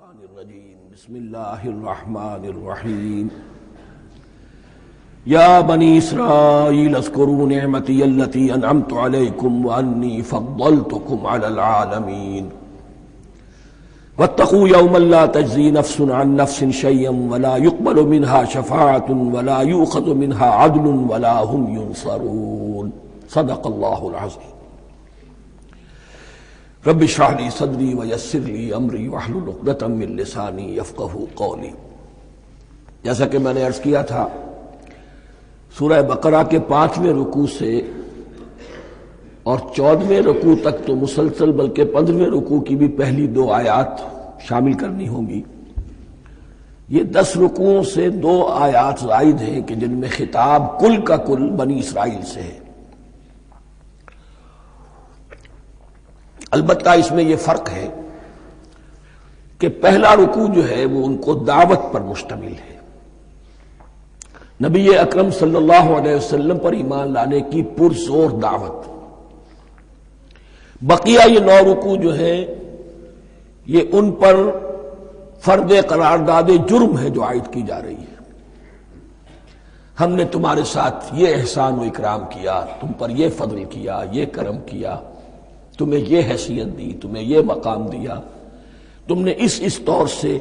الشیطان الرجیم بسم اللہ الرحمن الرحیم یا بنی اسرائیل اذکروا نعمتی التی انعمت علیکم وانی فضلتکم علی العالمین واتقوا یوما لا تجزی نفس عن نفس شیئا ولا يقبل منها شفاعة ولا یؤخذ منها عدل ولا هم ينصرون صدق اللہ العظیم رب اشرح لي صدری ویسر لي امری واحلل عقدۃ من لسانی یفقهوا قولی۔ جیسا کہ میں نے عرض کیا تھا، سورہ بقرہ کے 5ویں رکوع سے اور 14ویں رکوع تک تو مسلسل، بلکہ 15ویں رکوع کی بھی پہلی 2 آیات شامل کرنی ہوں گی۔ یہ 10 رکوعوں سے 2 آیات زائد ہیں کہ جن میں خطاب کل کا کل بنی اسرائیل سے ہے۔ البتہ اس میں یہ فرق ہے کہ پہلا رکوع جو ہے وہ ان کو دعوت پر مشتمل ہے، نبی اکرم صلی اللہ علیہ وسلم پر ایمان لانے کی پرزور دعوت۔ بقیہ یہ 9 رکوع جو ہیں یہ ان پر فرد قرارداد جرم ہے جو عائد کی جا رہی ہے۔ ہم نے تمہارے ساتھ یہ احسان و اکرام کیا، تم پر یہ فضل کیا، یہ کرم کیا، تمہیں یہ حیثیت دی، تمہیں یہ مقام دیا، تم نے اس طور سے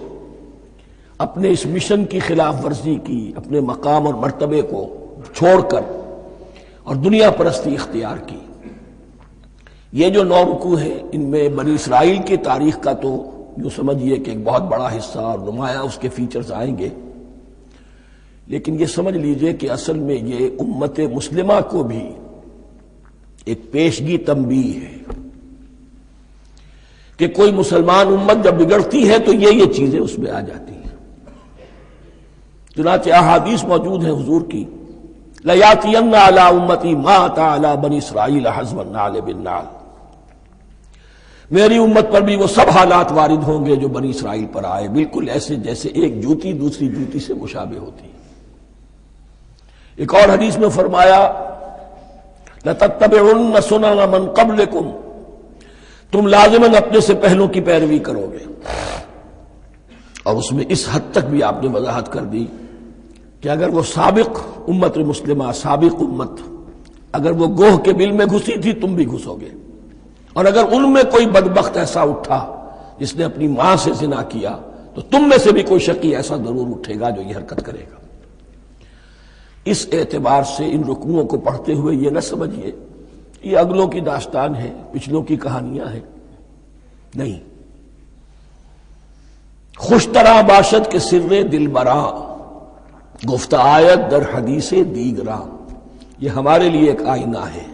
اپنے اس مشن کی خلاف ورزی کی، اپنے مقام اور مرتبے کو چھوڑ کر اور دنیا پرستی اختیار کی۔ یہ جو 9 رکوع ہیں ان میں بنی اسرائیل کی تاریخ کا تو یوں سمجھیے کہ ایک بہت بڑا حصہ اور نمایاں اس کے فیچرز آئیں گے، لیکن یہ سمجھ لیجئے کہ اصل میں یہ امت مسلمہ کو بھی ایک پیشگی تنبیہ ہے کہ کوئی مسلمان امت جب بگڑتی ہے تو یہ چیزیں اس میں آ جاتی ہیں۔ چنانچہ احادیث موجود ہیں حضور کی، لَيَأْتِيَنَّ عَلَىٰ أُمَّتِي مَا أَتَىٰ عَلَىٰ بَنِي إِسْرَائِيلَ حَزْوَ النَّعْلِ بِالنَّعْلِ، میری امت پر بھی وہ سب حالات وارد ہوں گے جو بنی اسرائیل پر آئے، بالکل ایسے جیسے ایک جوتی دوسری جوتی سے مشابہ ہوتی ہے۔ ایک اور حدیث میں فرمایا لَتَتَّبِعُنَّ سُنَنَ مَنْ قَبْلِكُمْ، تم لازماً اپنے سے پہلوں کی پیروی کرو گے۔ اور اس میں اس حد تک بھی آپ نے وضاحت کر دی کہ اگر وہ سابق امت مسلمہ، سابق امت، اگر وہ گوہ کے بل میں گھسی تھی تم بھی گھسو گے، اور اگر ان میں کوئی بدبخت ایسا اٹھا جس نے اپنی ماں سے زنا کیا تو تم میں سے بھی کوئی شقی ایسا ضرور اٹھے گا جو یہ حرکت کرے گا۔ اس اعتبار سے ان رکوعوں کو پڑھتے ہوئے یہ نہ سمجھیے یہ اگلوں کی داستان ہے، پچھلوں کی کہانیاں ہیں، نہیں۔ خوش طرح باشد کے سر دل براں، گفت آیت در حدیث دیگراں، یہ ہمارے لیے ایک آئینہ ہے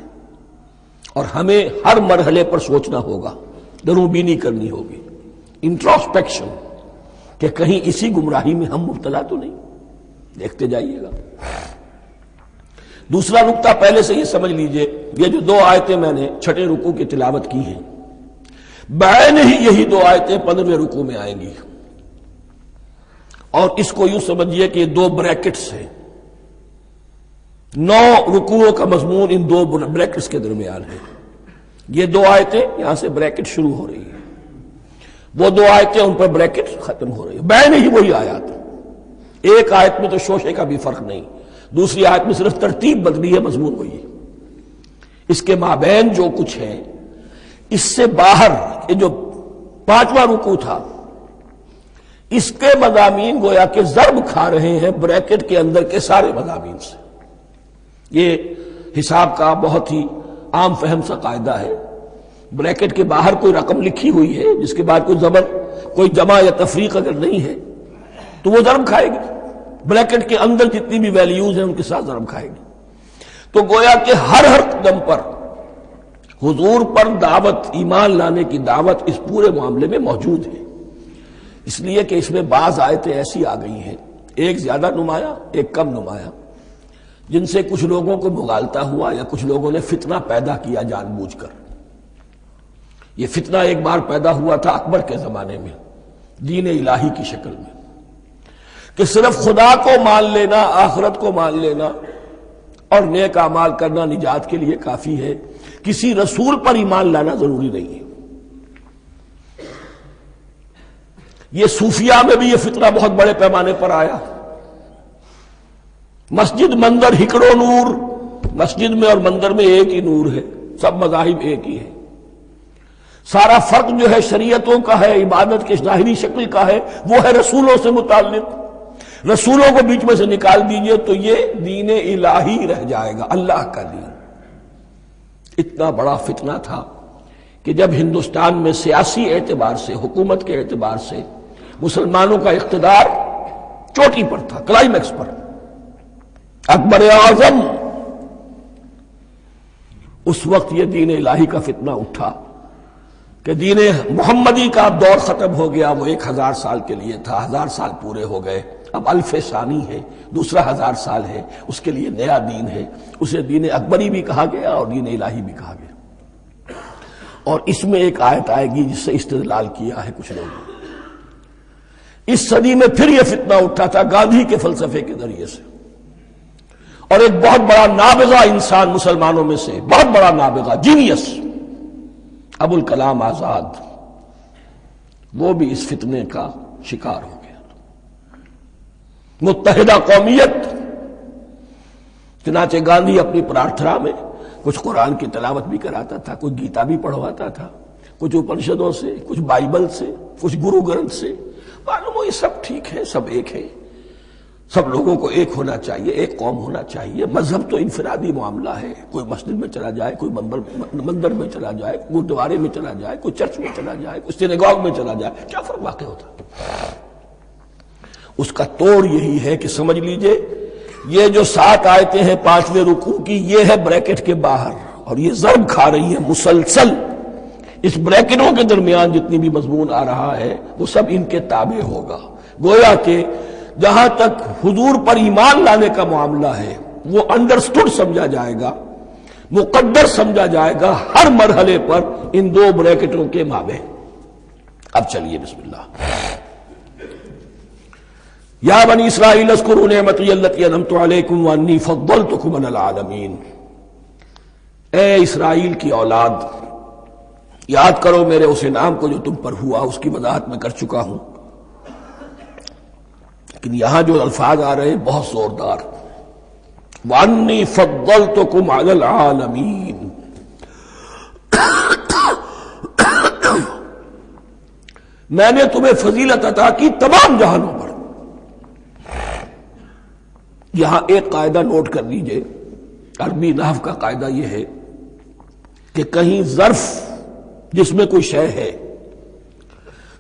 اور ہمیں ہر مرحلے پر سوچنا ہوگا، دروں بینی کرنی ہوگی، انٹروسپیکشن، کہ کہیں اسی گمراہی میں ہم مبتلا تو نہیں۔ دیکھتے جائیے گا۔ دوسرا نقطہ پہلے سے یہ سمجھ لیجئے، یہ جو 2 آیتیں میں نے 6 رکوع کی تلاوت کی ہیں، بعین ہی یہی 2 آیتیں 15ویں رکوع میں آئیں گی، اور اس کو یوں سمجھیے کہ یہ 2 بریکٹس ہیں۔ 9 رکوعوں کا مضمون ان 2 بریکٹس کے درمیان ہے۔ یہ 2 آیتیں یہاں سے بریکٹ شروع ہو رہی ہیں، وہ 2 آیتیں ان پر بریکٹ ختم ہو رہی ہیں، بعین ہی وہی آیات۔ ایک آیت میں تو شوشے کا بھی فرق نہیں، دوسری آیت میں صرف ترتیب بدلی ہے، مضمون وہی ہے۔ اس کے مابین جو کچھ ہے، اس سے باہر یہ جو 5واں رکوع تھا، اس کے مضامین گویا کہ ضرب کھا رہے ہیں بریکٹ کے اندر کے سارے مضامین سے۔ یہ حساب کا بہت ہی عام فہم سا قاعدہ ہے، بریکٹ کے باہر کوئی رقم لکھی ہوئی ہے جس کے بعد کوئی زبر، کوئی جمع یا تفریق اگر نہیں ہے تو وہ ضرب کھائے گی، بریکٹ کے اندر جتنی بھی ویلیوز ہیں ان کے ساتھ ضرب کھائے گی۔ تو گویا کہ ہر قدم پر حضور پر دعوت، ایمان لانے کی دعوت اس پورے معاملے میں موجود ہے، اس لیے کہ اس میں بعض آیتیں ایسی آ گئی ہیں، ایک زیادہ نمایاں ایک کم نمایاں، جن سے کچھ لوگوں کو مغالطہ ہوا یا کچھ لوگوں نے فتنہ پیدا کیا جان بوجھ کر۔ یہ فتنہ ایک بار پیدا ہوا تھا اکبر کے زمانے میں، دین الہی کی شکل میں، کہ صرف خدا کو مان لینا، آخرت کو مان لینا اور نیک اعمال کرنا نجات کے لیے کافی ہے، کسی رسول پر ایمان لانا ضروری نہیں ہے۔ یہ صوفیہ میں بھی یہ فتنہ بہت بڑے پیمانے پر آیا. مسجد مندر ہکڑو نور، مسجد میں اور مندر میں ایک ہی نور ہے، سب مذاہب ایک ہی ہے. سارا فرق جو ہے شریعتوں کا ہے، عبادت کی ظاہری شکل کا ہے، وہ ہے رسولوں سے متعلق. رسولوں کو بیچ میں سے نکال دیجئے تو یہ دین الہی رہ جائے گا، اللہ کا دین. اتنا بڑا فتنہ تھا کہ جب ہندوستان میں سیاسی اعتبار سے، حکومت کے اعتبار سے مسلمانوں کا اقتدار چوٹی پر تھا، کلائمیکس پر، اکبر اعظم، اس وقت یہ دین الہی کا فتنہ اٹھا کہ دین محمدی کا اب دور ختم ہو گیا. وہ 1000 سال کے لیے تھا، 1000 سال پورے ہو گئے، اب الف ثانی ہے، دوسرا 1000 سال ہے، اس کے لیے نیا دین ہے. اسے دین اکبری بھی کہا گیا اور دین الہی بھی کہا گیا. اور اس میں ایک آیت آئے گی جس سے استدلال کیا ہے کچھ لوگوں نے. اس صدی میں پھر یہ فتنہ اٹھا تھا گاندھی کے فلسفے کے ذریعے سے، اور ایک بہت بڑا نابغہ انسان مسلمانوں میں سے، بہت بڑا نابغہ، جینیس، ابوالکلام آزاد، وہ بھی اس فتنے کا شکار ہو گیا. متحدہ قومیت. چنانچہ گاندھی اپنی پرارتھنا میں کچھ قرآن کی تلاوت بھی کراتا تھا، کچھ گیتا بھی پڑھواتا تھا، کچھ اپنشدوں سے، کچھ بائبل سے، کچھ گرو گرنتھ سے. معلوم ہو یہ سب ٹھیک ہے، سب ایک ہے، سب لوگوں کو ایک ہونا چاہیے، ایک قوم ہونا چاہیے. مذہب تو انفرادی معاملہ ہے، کوئی مسجد میں چلا جائے، کوئی مندر میں چلا جائے، گردوارے میں چلا جائے، کوئی چرچ میں چلا جائے، کوئی سینیگاگ میں چلا جائے، کیا فرق واقع ہوتا. اس کا توڑ یہی ہے کہ سمجھ لیجئے یہ جو 7 آیتیں ہیں 5ویں رکوع کی، یہ ہے بریکٹ کے باہر، اور یہ ضرب کھا رہی ہے مسلسل. اس بریکٹوں کے درمیان جتنی بھی مضمون آ رہا ہے وہ سب ان کے تابع ہوگا. گویا کہ جہاں تک حضور پر ایمان لانے کا معاملہ ہے وہ انڈرسٹوڈ سمجھا جائے گا، مقدر سمجھا جائے گا ہر مرحلے پر ان 2 بریکٹوں کے مابین. اب چلیے بسم اللہ. یا بنی اسرائیل اذکروا نعمتی التی انعمت علیکم وانی فضلتکم علی العالمین. اے اسرائیل کی اولاد، یاد کرو میرے اس انعام کو جو تم پر ہوا. اس کی وضاحت میں کر چکا ہوں، لیکن یہاں جو الفاظ آ رہے ہیں بہت زوردار. وانی فضلتکم علی العالمین. میں نے تمہیں فضیلت عطا کی تمام جہانوں پر. یہاں ایک قاعدہ نوٹ کر لیجئے، عربی نحو کا قاعدہ یہ ہے کہ کہیں ظرف جس میں کوئی شے ہے،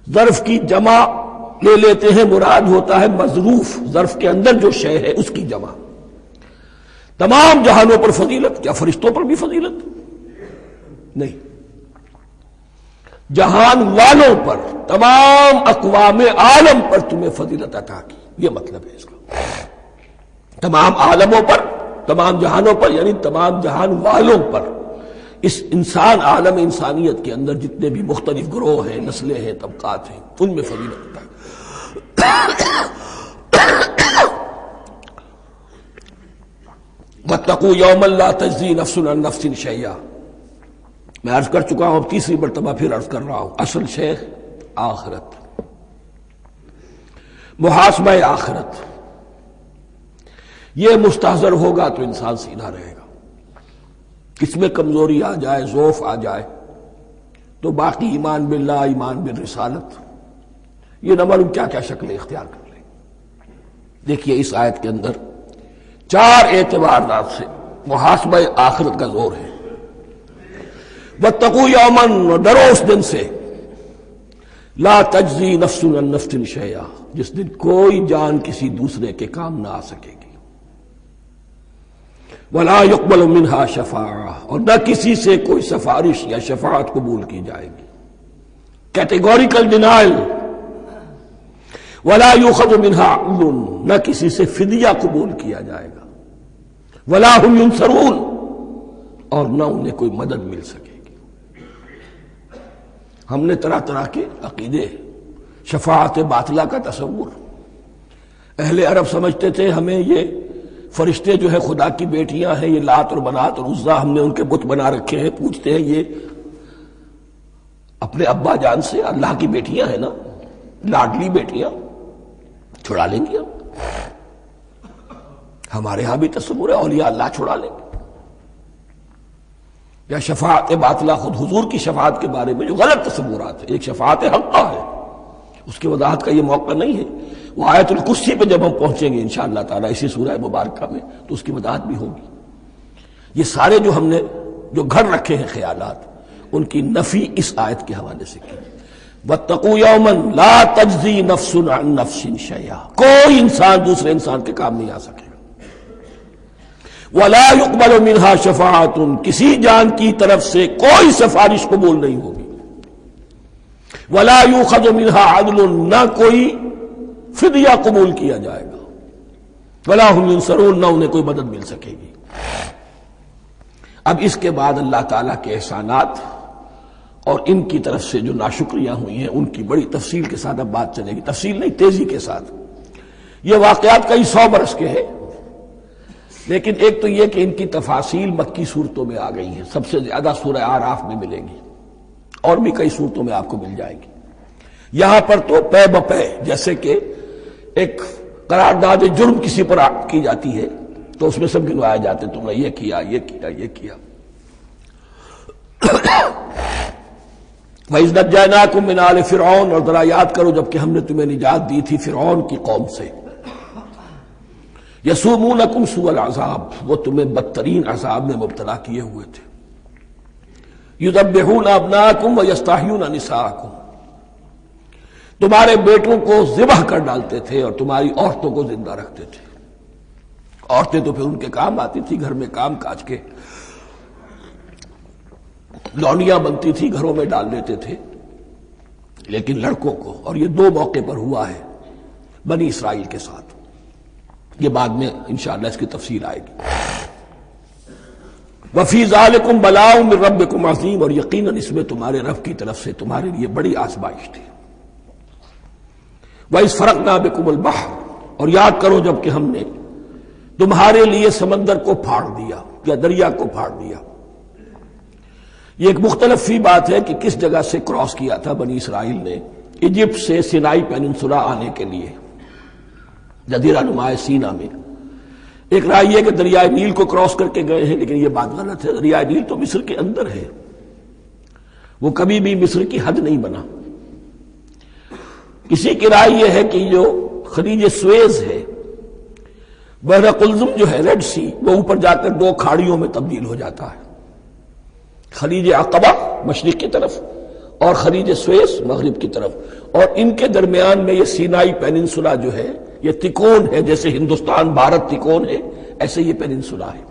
ظرف کی جمع لے لیتے ہیں، مراد ہوتا ہے مظروف، ظرف کے اندر جو شے ہے اس کی جمع. تمام جہانوں پر فضیلت، کیا فرشتوں پر بھی فضیلت؟ نہیں، جہان والوں پر، تمام اقوام عالم پر تمہیں فضیلت عطا کی، یہ مطلب ہے اس کا. تمام عالموں پر، تمام جہانوں پر، یعنی تمام جہان والوں پر. اس انسان عالم انسانیت کے اندر جتنے بھی مختلف گروہ ہیں، نسلیں ہیں، طبقات ہیں، ان میں فضیلت عطا کی. واتقوا یوما لا تجزی نفس عن نفس شیئا. میں عرض کر چکا ہوں، اب تیسری مرتبہ پھر عرض کر رہا ہوں. اصل شیخ آخرت، محاسبہ آخرت. یہ مستحضر ہوگا تو انسان سیدھا رہے گا. کس میں کمزوری آ جائے، ضعف آ جائے، تو باقی ایمان باللہ، ایمان بالرسالت، یہ نہ معلوم کیا کیا شکلیں اختیار کر لیں. دیکھیے اس آیت کے اندر 4 اعتبارات سے محاسبہ آخرت کا زور ہے. واتقوا یوما، ڈرو اس دن سے، لا تجزی نفس عن نفس شیئا، جس دن کوئی جان کسی دوسرے کے کام نہ آ سکے گی. ولا يقبل منها شفاعہ، اور نہ کسی سے کوئی سفارش یا شفاعت قبول کی جائے گی. Categorical denial. ولا يؤخذ منها عدل، نہ کسی سے فدیہ قبول کیا جائے گا. ولا هم ينصرون، اور نہ انہیں کوئی مدد مل سکے گی. ہم نے طرح طرح کے عقیدے، شفاعت باطلہ کا تصور. اہل عرب سمجھتے تھے ہمیں یہ فرشتے جو ہے خدا کی بیٹیاں ہیں، یہ لات اور منات اور عزا، ہم نے ان کے بت بنا رکھے ہیں. پوچھتے ہیں یہ اپنے ابا جان سے اللہ کی بیٹیاں ہیں نا، لاڈلی بیٹیاں چھڑا لیں گی ہمارے ہاں بھی تصور ہے اولیاء اللہ چھڑا لیں گے. یا شفاعت باطلہ، خود حضور کی شفاعت کے بارے میں جو غلط تصورات ہیں. ایک شفاعت حقہ ہے، اس کی وضاحت کا یہ موقع نہیں ہے. وہ آیت الکرسی پہ جب ہم پہنچیں گے انشاءاللہ تعالیٰ اسی سورہ مبارکہ میں تو اس کی وضاحت بھی ہوگی. یہ سارے جو ہم نے جو گھڑ رکھے ہیں خیالات، ان کی نفی اس آیت کے حوالے سے کی. وَاتَّقُوا يَوْمًا لَا تَجْزِي نَفْسٌ عَن نَفْسٍ شَيْئًا، کوئی انسان دوسرے انسان کے کام نہیں آ سکے. وَلَا يُقْبَلُ مِنْهَا شَفَاعَةٌ، کسی جان کی طرف سے کوئی سفارش قبول نہیں ہوگی. وَلَا يُؤْخَذُ مِنْهَا عَدْلٌ، نہ کوئی فدیہ قبول کیا جائے گا. وَلَا هُمْ يُنصَرُونَ، نہ انہیں کوئی مدد مل سکے گی. اب اس کے بعد اللہ تعالیٰ کے احسانات اور ان کی طرف سے جو ناشکریاں ہوئی ہیں ان کی بڑی تفصیل کے ساتھ اب بات چلے گی. تفصیل نہیں، تیزی کے ساتھ. یہ واقعات کئی 100 برس کے ہیں، لیکن ایک تو یہ کہ ان کی تفاصیل مکی صورتوں میں آ گئی ہیں. سب سے زیادہ سورہ اعراف میں ملے گی، اور بھی کئی صورتوں میں آپ کو مل جائے گی. یہاں پر تو پے بپے، جیسے کہ ایک قرارداد جرم کسی پر کی جاتی ہے تو اس میں سب گنوایا جاتے، تم نے یہ کیا یہ کیا یہ کیا. وَإِذْ نَجَّيْنَاكُم مِّنْ آلِ فِرْعَوْنَ، اور ذرا یاد کرو جب کہ ہم نے تمہیں نجات دی تھی فرعون کی قوم سے. یسومونکم سوء العذاب، وہ تمہیں بدترین عذاب میں مبتلا کیے ہوئے تھے. یذبحون ابناءکم ویستحیون نساءکم، تمہارے بیٹوں کو ذبح کر ڈالتے تھے اور تمہاری عورتوں کو زندہ رکھتے تھے. عورتیں تو پھر ان کے کام آتی تھی، گھر میں کام کاج کے لونیاں بنتی تھی، گھروں میں ڈال دیتے تھے. لیکن لڑکوں کو، اور یہ 2 موقع پر ہوا ہے بنی اسرائیل کے ساتھ، یہ بعد میں انشاءاللہ اس کی تفصیل آئے گی. وَفِي ذَلِكُمْ بَلَاءٌ مِّن رَبِّكُمْ عَظِيمٌ، اور یقیناً اس میں تمہارے رب کی طرف سے تمہارے لیے بڑی آزمائش تھی. وَإِذْ فَرَقْنَا بِكُمُ الْبَحْرَ، اور یاد کرو جب کہ ہم نے تمہارے لیے سمندر کو پھاڑ دیا یا دریا کو پھاڑ دیا. یہ ایک مختلف فی بات ہے کہ کس جگہ سے کراس کیا تھا بنی اسرائیل نے ایجپٹ سے سینائی پیننسولا آنے کے لیے جزیرہ نما سینا میں. ایک رائے یہ کہ دریائے نیل کو کراس کر کے گئے ہیں، لیکن یہ بات غلط ہے. دریائے نیل تو مصر کے اندر ہے، وہ کبھی بھی مصر کی حد نہیں بنا. کسی کی رائے یہ ہے کہ جو خلیج سویز ہے، بحر قلزم جو ہے ریڈ سی، وہ اوپر جا کر 2 کھاڑیوں میں تبدیل ہو جاتا ہے. خلیج عقبہ مشرق کی طرف اور خلیج سویز مغرب کی طرف، اور ان کے درمیان میں یہ سینائی پیننسولا جو ہے یہ تکون ہے. جیسے ہندوستان بھارت تکون ہے، ایسے یہ پیننسولا ہے،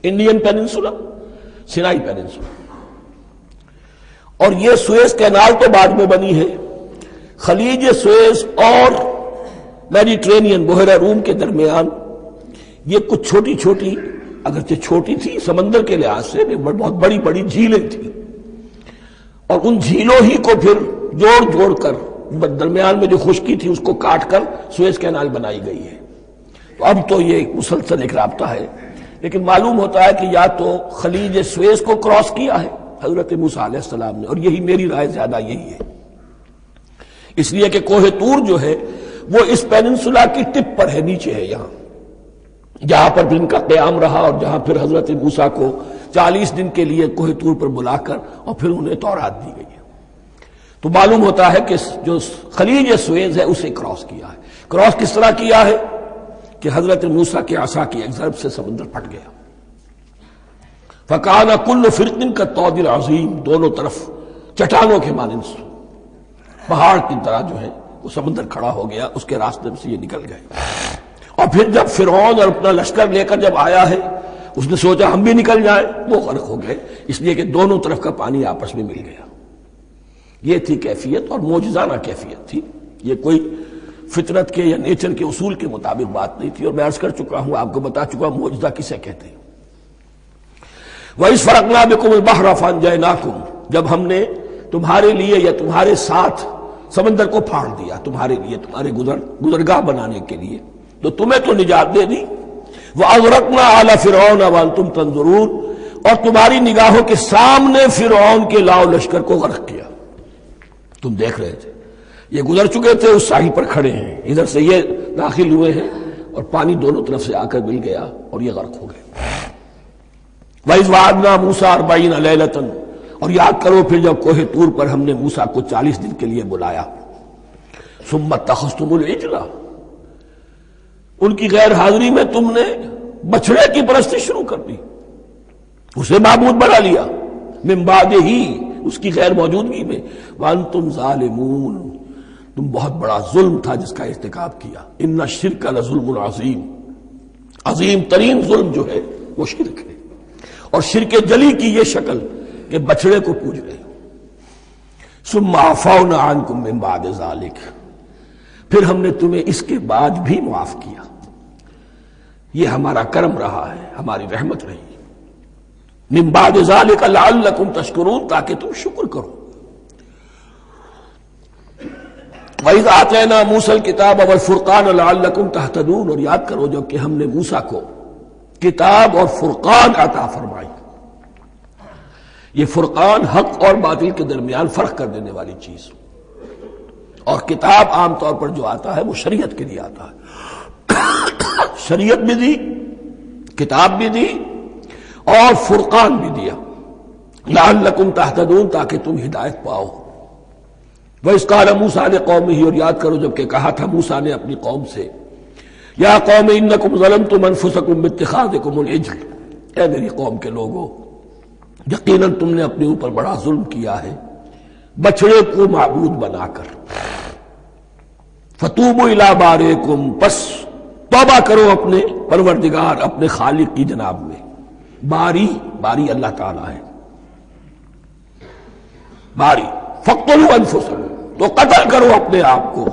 انڈین پیننسولا، سینائی پیننسولا. اور یہ سویز کینال تو بعد میں بنی ہے. خلیج سویز اور میڈیٹرینین بحیرہ روم کے درمیان یہ کچھ چھوٹی چھوٹی، اگرچہ چھوٹی تھی سمندر کے لحاظ سے، بہت بڑی بڑی جھیلیں تھیں، اور ان جھیلوں ہی کو پھر جوڑ جوڑ کر درمیان میں جو خشکی تھی اس کو کاٹ کر سویز کینال بنائی گئی ہے. تو اب تو یہ مسلسل ایک رابطہ ہے، لیکن معلوم ہوتا ہے کہ یا تو خلیج سویز کو کراس کیا ہے حضرت موسیٰ علیہ السلام نے، اور یہی میری رائے زیادہ یہی ہے، اس لیے کہ کوہ طور جو ہے وہ اس پیننسولا کی ٹپ پر ہے، نیچے ہے یہاں، جہاں پر بھی ان کا قیام رہا اور جہاں پھر حضرت موسیٰ کو 40 دن کے لیے کوہ طور پر بلا کر اور پھر انہیں تورات دی گئی ہے. تو معلوم ہوتا ہے کہ جو خلیج سویز ہے اسے کراس کیا ہے. کراس کس طرح کیا ہے کہ حضرت موسیٰ کے عصا کی ایک ضرب سے سمندر پھٹ گیا. فَكَانَ كُلُّ فِرْقٍ كَالطَّوْدِ الْعَظِيمِ، دونوں طرف چٹانوں کے مانند پہاڑ کی طرح جو ہے وہ سمندر کھڑا ہو گیا، اس کے راستے سے یہ نکل گئے. اور پھر جب فرعون اور اپنا لشکر لے کر جب آیا ہے اس نے سوچا ہم بھی نکل جائیں، وہ غرق ہو گئے، اس لیے کہ دونوں طرف کا پانی آپس میں مل گیا. یہ تھی کیفیت، اور معجزانہ کیفیت تھی. یہ کوئی فطرت کے یا نیچر کے اصول کے مطابق بات نہیں تھی، اور میں عرض کر چکا ہوں، آپ کو بتا چکا ہوں معجزہ کسے کہتے ہیں. وَإِذْ فَرَقْنَا بِكُمُ الْبَحْرَ فَأَنْجَيْنَاكُمْ، جب ہم نے تمہارے لیے یا تمہارے ساتھ سمندر کو پھاڑ دیا، تمہارے لیے تمہارے گزرگاہ بنانے کے لیے، تو تمہیں تو نجات دے دی. وَأَغْرَقْنَا آلَ فِرْعَوْنَ وَأَنْتُمْ تَنظُرُونَ، اور تمہاری نگاہوں کے سامنے فرعون کے لاؤ لشکر کو غرق کیا، تم دیکھ رہے تھے. یہ گزر چکے تھے، اس ساحل پر کھڑے ہیں، ادھر سے یہ داخل ہوئے ہیں اور پانی دونوں طرف سے آ کر مل گیا اور یہ غرق ہو گئے۔ وَإِذْ وَعَدْنَا مُوسَىٰ 40 لَيْلَةً، اور یاد کرو پھر جب کوہ طور پر ہم نے موسیٰ کو 40 دن کے لیے بلایا۔ ثُمَّ اتَّخَذْتُمُ الْعِجْلَ، ان کی غیر حاضری میں تم نے بچھڑے کی پرستی شروع کر دی، اسے معبود بنا لیا، من بعدہ، اس کی غیر موجودگی میں، وَأَنْتُمْ ظَالِمُونَ، تم بہت بڑا ظلم تھا جس کا ارتکاب کیا۔ ان الشرک لظلم عظیم، عظیم ترین ظلم جو ہے وہ شرک ہے، اور شرک جلی کی یہ شکل کہ بچڑے کو پوج رہے ہو۔ ثم عفونا عنکم من بعد ذلک، پھر ہم نے تمہیں اس کے بعد بھی معاف کیا، یہ ہمارا کرم رہا ہے، ہماری رحمت رہی۔ من بعد ذلک لعلکم تشکرون، تاکہ تم شکر کرو۔ وَإِذْ آتَيْنَا مُوسَى الْكِتَابَ وَالْفُرْقَانَ لَعَلَّكُمْ تَهْتَدُونَ، اور یاد کرو جب کہ ہم نے موسیٰ کو کتاب اور فرقان عطا فرمائی۔ یہ فرقان حق اور باطل کے درمیان فرق کر دینے والی چیز، اور کتاب عام طور پر جو آتا ہے وہ شریعت کے لیے آتا ہے، شریعت بھی دی، کتاب بھی دی اور فرقان بھی دیا، لعلکم تہتدون، تاکہ تم ہدایت پاؤ۔ وَإِذْ قَالَ مُوسَىٰ لِقَوْمِهِ، اور یاد کرو جب کہ کہا تھا موسیٰ نے اپنی قوم سے، یا قوم انکم ظلمتم انفسکم باتخاذکم العجل، اے میری قوم کے لوگوں، یقیناً تم نے اپنے اوپر بڑا ظلم کیا ہے بچڑے کو معبود بنا کر۔ فتوبوا الی بارئکم، پس توبہ کرو اپنے پروردگار، اپنے خالق کی جناب میں۔ باری اللہ تعالی ہے، باری۔ فاقتلوا انفسکم، تو قتل کرو اپنے آپ کو۔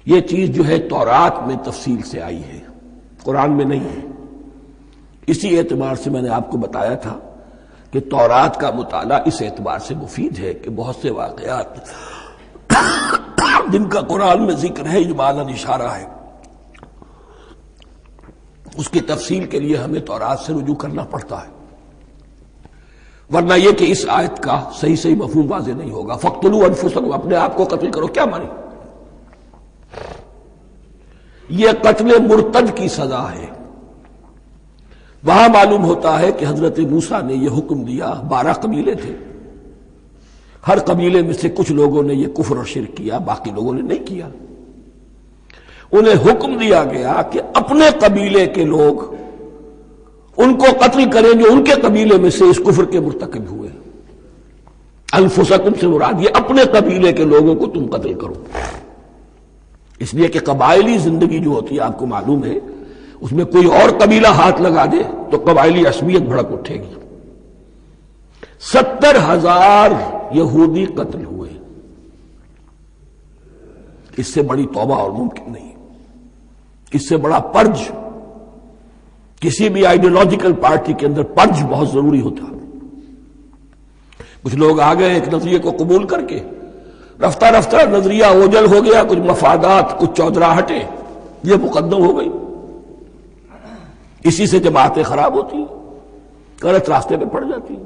یہ چیز جو ہے تورات میں تفصیل سے آئی ہے، قرآن میں نہیں ہے۔ اسی اعتبار سے میں نے آپ کو بتایا تھا کہ تورات کا مطالعہ اس اعتبار سے مفید ہے کہ بہت سے واقعات جن کا قرآن میں ذکر ہے، اجمالاً اشارہ ہے، اس کی تفصیل کے لیے ہمیں تورات سے رجوع کرنا پڑتا ہے، ورنہ یہ کہ اس آیت کا صحیح مفہوم واضح نہیں ہوگا۔ فاقتلوا انفسکم، اپنے آپ کو قتل کرو، کیا مانی؟ یہ قتل مرتد کی سزا ہے۔ وہاں معلوم ہوتا ہے کہ حضرت موسیٰ نے یہ حکم دیا، 12 قبیلے تھے، ہر قبیلے میں سے کچھ لوگوں نے یہ کفر اور شرک کیا، باقی لوگوں نے نہیں کیا۔ انہیں حکم دیا گیا کہ اپنے قبیلے کے لوگ ان کو قتل کریں جو ان کے قبیلے میں سے اس کفر کے مرتکب ہوئے۔ انفسکم سے مراد یہ اپنے قبیلے کے لوگوں کو تم قتل کرو، اس لیے کہ قبائلی زندگی جو ہوتی ہے آپ کو معلوم ہے، اس میں کوئی اور قبیلہ ہاتھ لگا دے تو قبائلی عصبیت بھڑک اٹھے گی۔ 70,000 یہودی قتل ہوئے، اس سے بڑی توبہ اور ممکن نہیں، اس سے بڑا پرج، کسی بھی آئیڈیولوجیکل پارٹی کے اندر پرج بہت ضروری ہوتا۔ کچھ لوگ آ گئے ایک نظریے کو قبول کر کے، رفتہ رفتہ نظریہ اوجل ہو گیا، کچھ مفادات، کچھ چودراہٹیں یہ مقدم ہو گئی، اسی سے جماعتیں خراب ہوتی ہیں، غلط راستے پہ پڑ جاتی ہیں،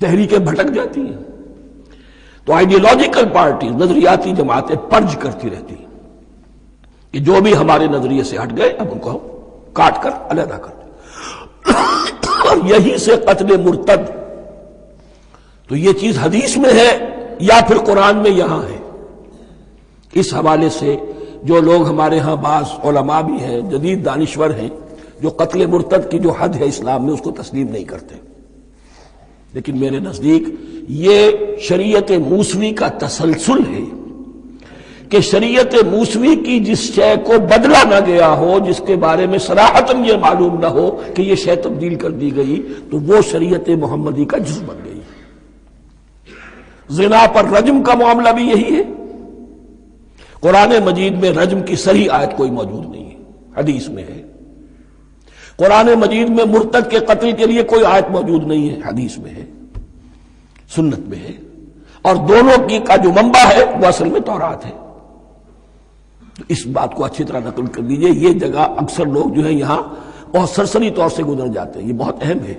تحریکیں بھٹک جاتی ہیں۔ تو آئیڈیولوجیکل پارٹی، نظریاتی جماعتیں پرج کرتی رہتی ہیں کہ جو بھی ہمارے نظریے سے ہٹ گئے اب ان کو ہم کاٹ کر علیحدہ کر دیں، اور یہی سے قتل مرتد۔ تو یہ چیز حدیث میں ہے یا پھر قرآن میں یہاں ہے۔ اس حوالے سے جو لوگ ہمارے ہاں بعض علماء بھی ہیں، جدید دانشور ہیں، جو قتل مرتد کی جو حد ہے اسلام میں اس کو تسلیم نہیں کرتے، لیکن میرے نزدیک یہ شریعت موسوی کا تسلسل ہے کہ شریعت موسوی کی جس شے کو بدلا نہ گیا ہو، جس کے بارے میں صراحتاً یہ معلوم نہ ہو کہ یہ شے تبدیل کر دی گئی، تو وہ شریعت محمدی کا جز بن گئی۔ زنا پر رجم کا معاملہ بھی یہی ہے۔ قرآن مجید میں رجم کی صحیح آیت کوئی موجود نہیں ہے، حدیث میں ہے۔ قرآن مجید میں مرتد کے قتل کے لیے کوئی آیت موجود نہیں ہے، حدیث میں ہے، سنت میں ہے، اور دونوں کی کا جو منبع ہے وہ اصل میں تورات ہے۔ اس بات کو اچھی طرح نقل کر لیجئے، یہ جگہ اکثر لوگ جو ہے یہاں بہت سرسری طور سے گزر جاتے ہیں، یہ بہت اہم ہے،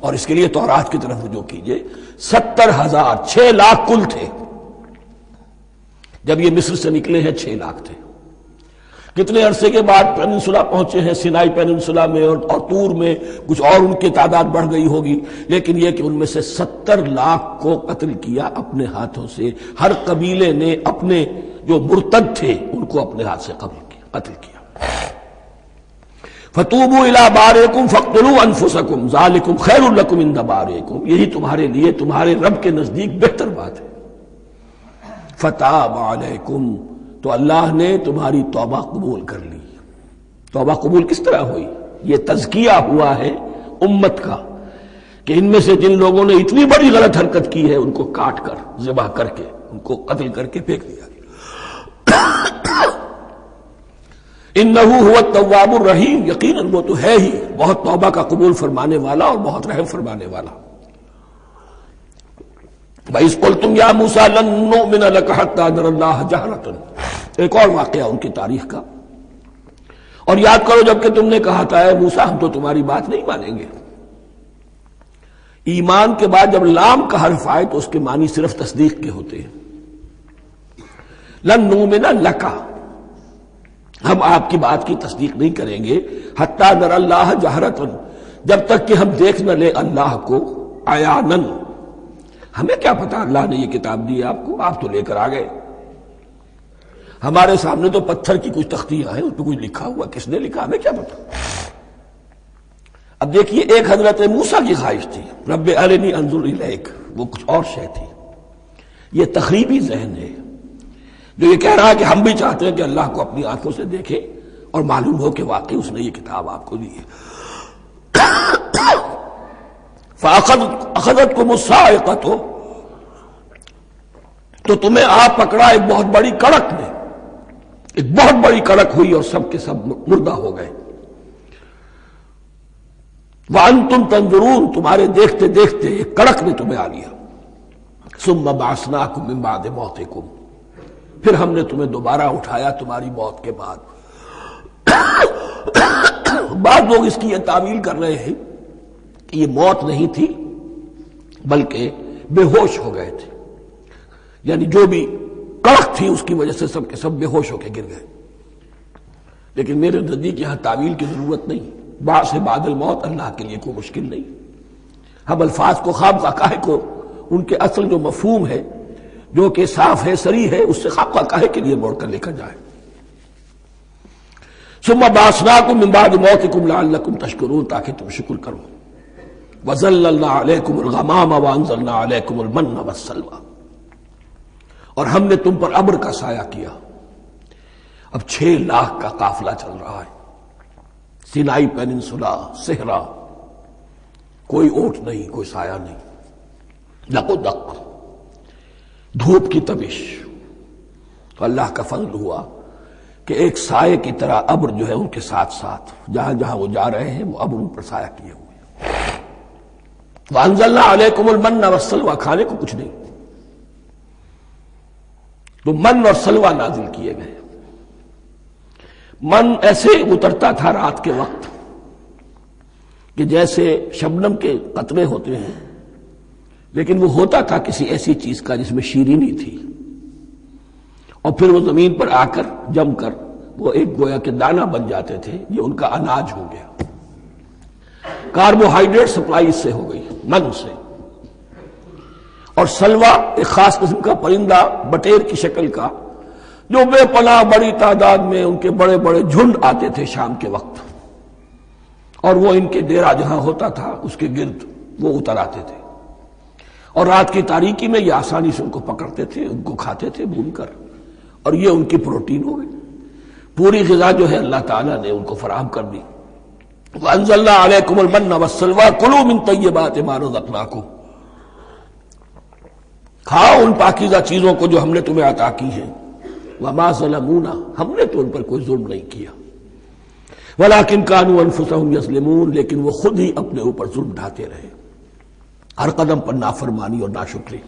اور اس کے لیے تورات کی طرف رجوع کیجئے۔ 70,000، 6 لاکھ کل تھے، جب یہ مصر سے نکلے ہیں 6 لاکھ تھے. کتنے عرصے کے بعد پیننسولا پہنچے ہیں، سینائی پیننسولا میں اور طور میں کچھ اور ان کی تعداد بڑھ گئی ہوگی، لیکن یہ کہ ان میں سے 70 لاکھ کو قتل کیا اپنے ہاتھوں سے. ہر قبیلے نے اپنے جو مرتد تھے ان کو اپنے ہاتھ سے قتل کیا. فَتُوبُوا إِلَىٰ بَارِئِكُمْ فَاقْتُلُوا أَنفُسَكُمْ ذَٰلِكُمْ خَيْرٌ لَكُمْ عِندَ بَارِئِكُمْ، یہی تمہارے لیے تمہارے رب کے نزدیک بہتر بات ہے. فَتَابَ عَلَيْكُمْ، تو اللہ نے تمہاری توبہ قبول کر لی. توبہ قبول کس طرح ہوئی؟ یہ تزکیہ ہوا ہے امت کا کہ ان میں سے جن لوگوں نے اتنی بڑی غلط حرکت کی ہے ان کو کاٹ کر ذبح کر کے ان کو قتل کر کے پھینک دیا گیا. انہ هو التواب الرحیم، یقیناً وہ تو ہے ہی بہت توبہ کا قبول فرمانے والا اور بہت رحم فرمانے والا. وَإِذْ قُلْتُمْ يَا مُوسَىٰ لَن نُّؤْمِنَ لَكَ حَتَّىٰ نَرَى اللَّهَ جَهْرَةً، ایک اور واقعہ ان کی تاریخ کا. اور یاد کرو جب کہ تم نے کہا تھا اے موسیٰ ہم تو تمہاری بات نہیں مانیں گے. ایمان کے بعد جب لام کا حرف آئے تو اس کے معنی صرف تصدیق کے ہوتے ہیں. لن نؤمن لک، ہم آپ کی بات کی تصدیق نہیں کریں گے، حتی نری اللہ جہرۃ، جب تک کہ ہم دیکھ نہ لیں اللہ کو عیاناً. ہمیں کیا پتا اللہ نے یہ کتاب دی آپ کو، آپ تو لے کر آ گئے. ہمارے سامنے تو پتھر کی کچھ تختیاں ہیں، اس پہ کچھ لکھا ہوا، کس نے لکھا ہمیں کیا پتا. اب دیکھیے ایک حضرت موسیٰ کی خواہش تھی رب ارنی انظر الیک، وہ کچھ اور شے تھی. یہ تخریبی ذہن ہے جو یہ کہہ رہا ہے کہ ہم بھی چاہتے ہیں کہ اللہ کو اپنی آنکھوں سے دیکھیں اور معلوم ہو کہ واقعی اس نے یہ کتاب آپ کو دی ہے. فَأَخَذَتْكُمُ الصَّاعِقَةُ، تو تمہیں آپ پکڑا ایک بہت بڑی کڑک نے، ایک بہت بڑی کڑک ہوئی اور سب کے سب مردہ ہو گئے. وَأَنْتُمْ تَنظُرُونَ، تمہارے دیکھتے دیکھتے ایک کڑک نے تمہیں آ لیا. ثُمَّ بَعَثْنَاكُم مِّن بَعْدِ مَوْتِكُمْ، پھر ہم نے تمہیں دوبارہ اٹھایا تمہاری موت کے بعد. بعض لوگ اس کی یہ تعویل کر رہے ہیں کہ یہ موت نہیں تھی بلکہ بے ہوش ہو گئے تھے، یعنی جو بھی کڑک تھی اس کی وجہ سے سب کے سب بے ہوش ہو کے گر گئے. لیکن میرے نزدیک یہاں تعویل کی ضرورت نہیں. بعث بعد الموت اللہ کے لیے کوئی مشکل نہیں. ہم الفاظ کو خواب کا کو ان کے اصل جو مفہوم ہے جو کہ صاف ہے صریح ہے اس سے خواب کا کے لیے موڑ کر لے کر جائے. ثم بعثناکم من بعد موتکم لعلکم تشکرون، تاکہ تم شکر کرو. وظللنا علیکم الغمام وانزلنا علیکم المن والسلوى، اور ہم نے تم پر ابر کا سایہ کیا. اب 6 لاکھ کا قافلہ چل رہا ہے، سینائی پیننسولا، صحرا، کوئی اونٹ نہیں، کوئی سایہ نہیں، دق و دق، دھوپ کی تبش. تو اللہ کا فضل ہوا کہ ایک سائے کی طرح ابر جو ہے ان کے ساتھ ساتھ جہاں جہاں وہ جا رہے ہیں وہ ابر ان پر سایہ کیے ہوئے. وانزلنا علیکم المن والسلوى، کھانے کو کچھ نہیں تو من اور سلوہ نازل کیے گئے. من ایسے اترتا تھا رات کے وقت کہ جیسے شبنم کے قطرے ہوتے ہیں، لیکن وہ ہوتا تھا کسی ایسی چیز کا جس میں شیرینی تھی، اور پھر وہ زمین پر آ کر جم کر وہ ایک گویا کے دانہ بن جاتے تھے. یہ ان کا اناج ہو گیا. کاربوہائیڈریٹ سپلائی اس سے ہو گئی، من سے. اور سلوہ ایک خاص قسم کا پرندہ بٹیر کی شکل کا جو بے پناہ بڑی تعداد میں ان کے بڑے بڑے جھنڈ آتے تھے شام کے وقت، اور وہ ان کے ڈیرا جہاں ہوتا تھا اس کے گرد وہ اتر آتے تھے، اور رات کی تاریکی میں یہ آسانی سے ان کو پکڑتے تھے، ان کو کھاتے تھے بھون کر، اور یہ ان کی پروٹین ہو گئی. پوری غذا جو ہے اللہ تعالیٰ نے ان کو فراہم کر دی. وَأَنزَلْنَا عَلَيْكُمُ الْمَنَّ وَالسَّلْوَىٰ كُلُوا مِن طَيِّبَاتِ مَا رَزَقْنَاكُمْ، کھاؤ ان پاکیزہ چیزوں کو جو ہم نے تمہیں عطا کی ہیں. وَمَا ظَلَمُونَا، ہم نے تو ان پر کوئی ظلم نہیں کیا. وَلَٰكِن كَانُوا أَنفُسَهُمْ يَظْلِمُونَ، لیکن وہ خود ہی اپنے اوپر ظلم ڈھاتے رہے، ہر قدم پر نافرمانی اور ناشکری.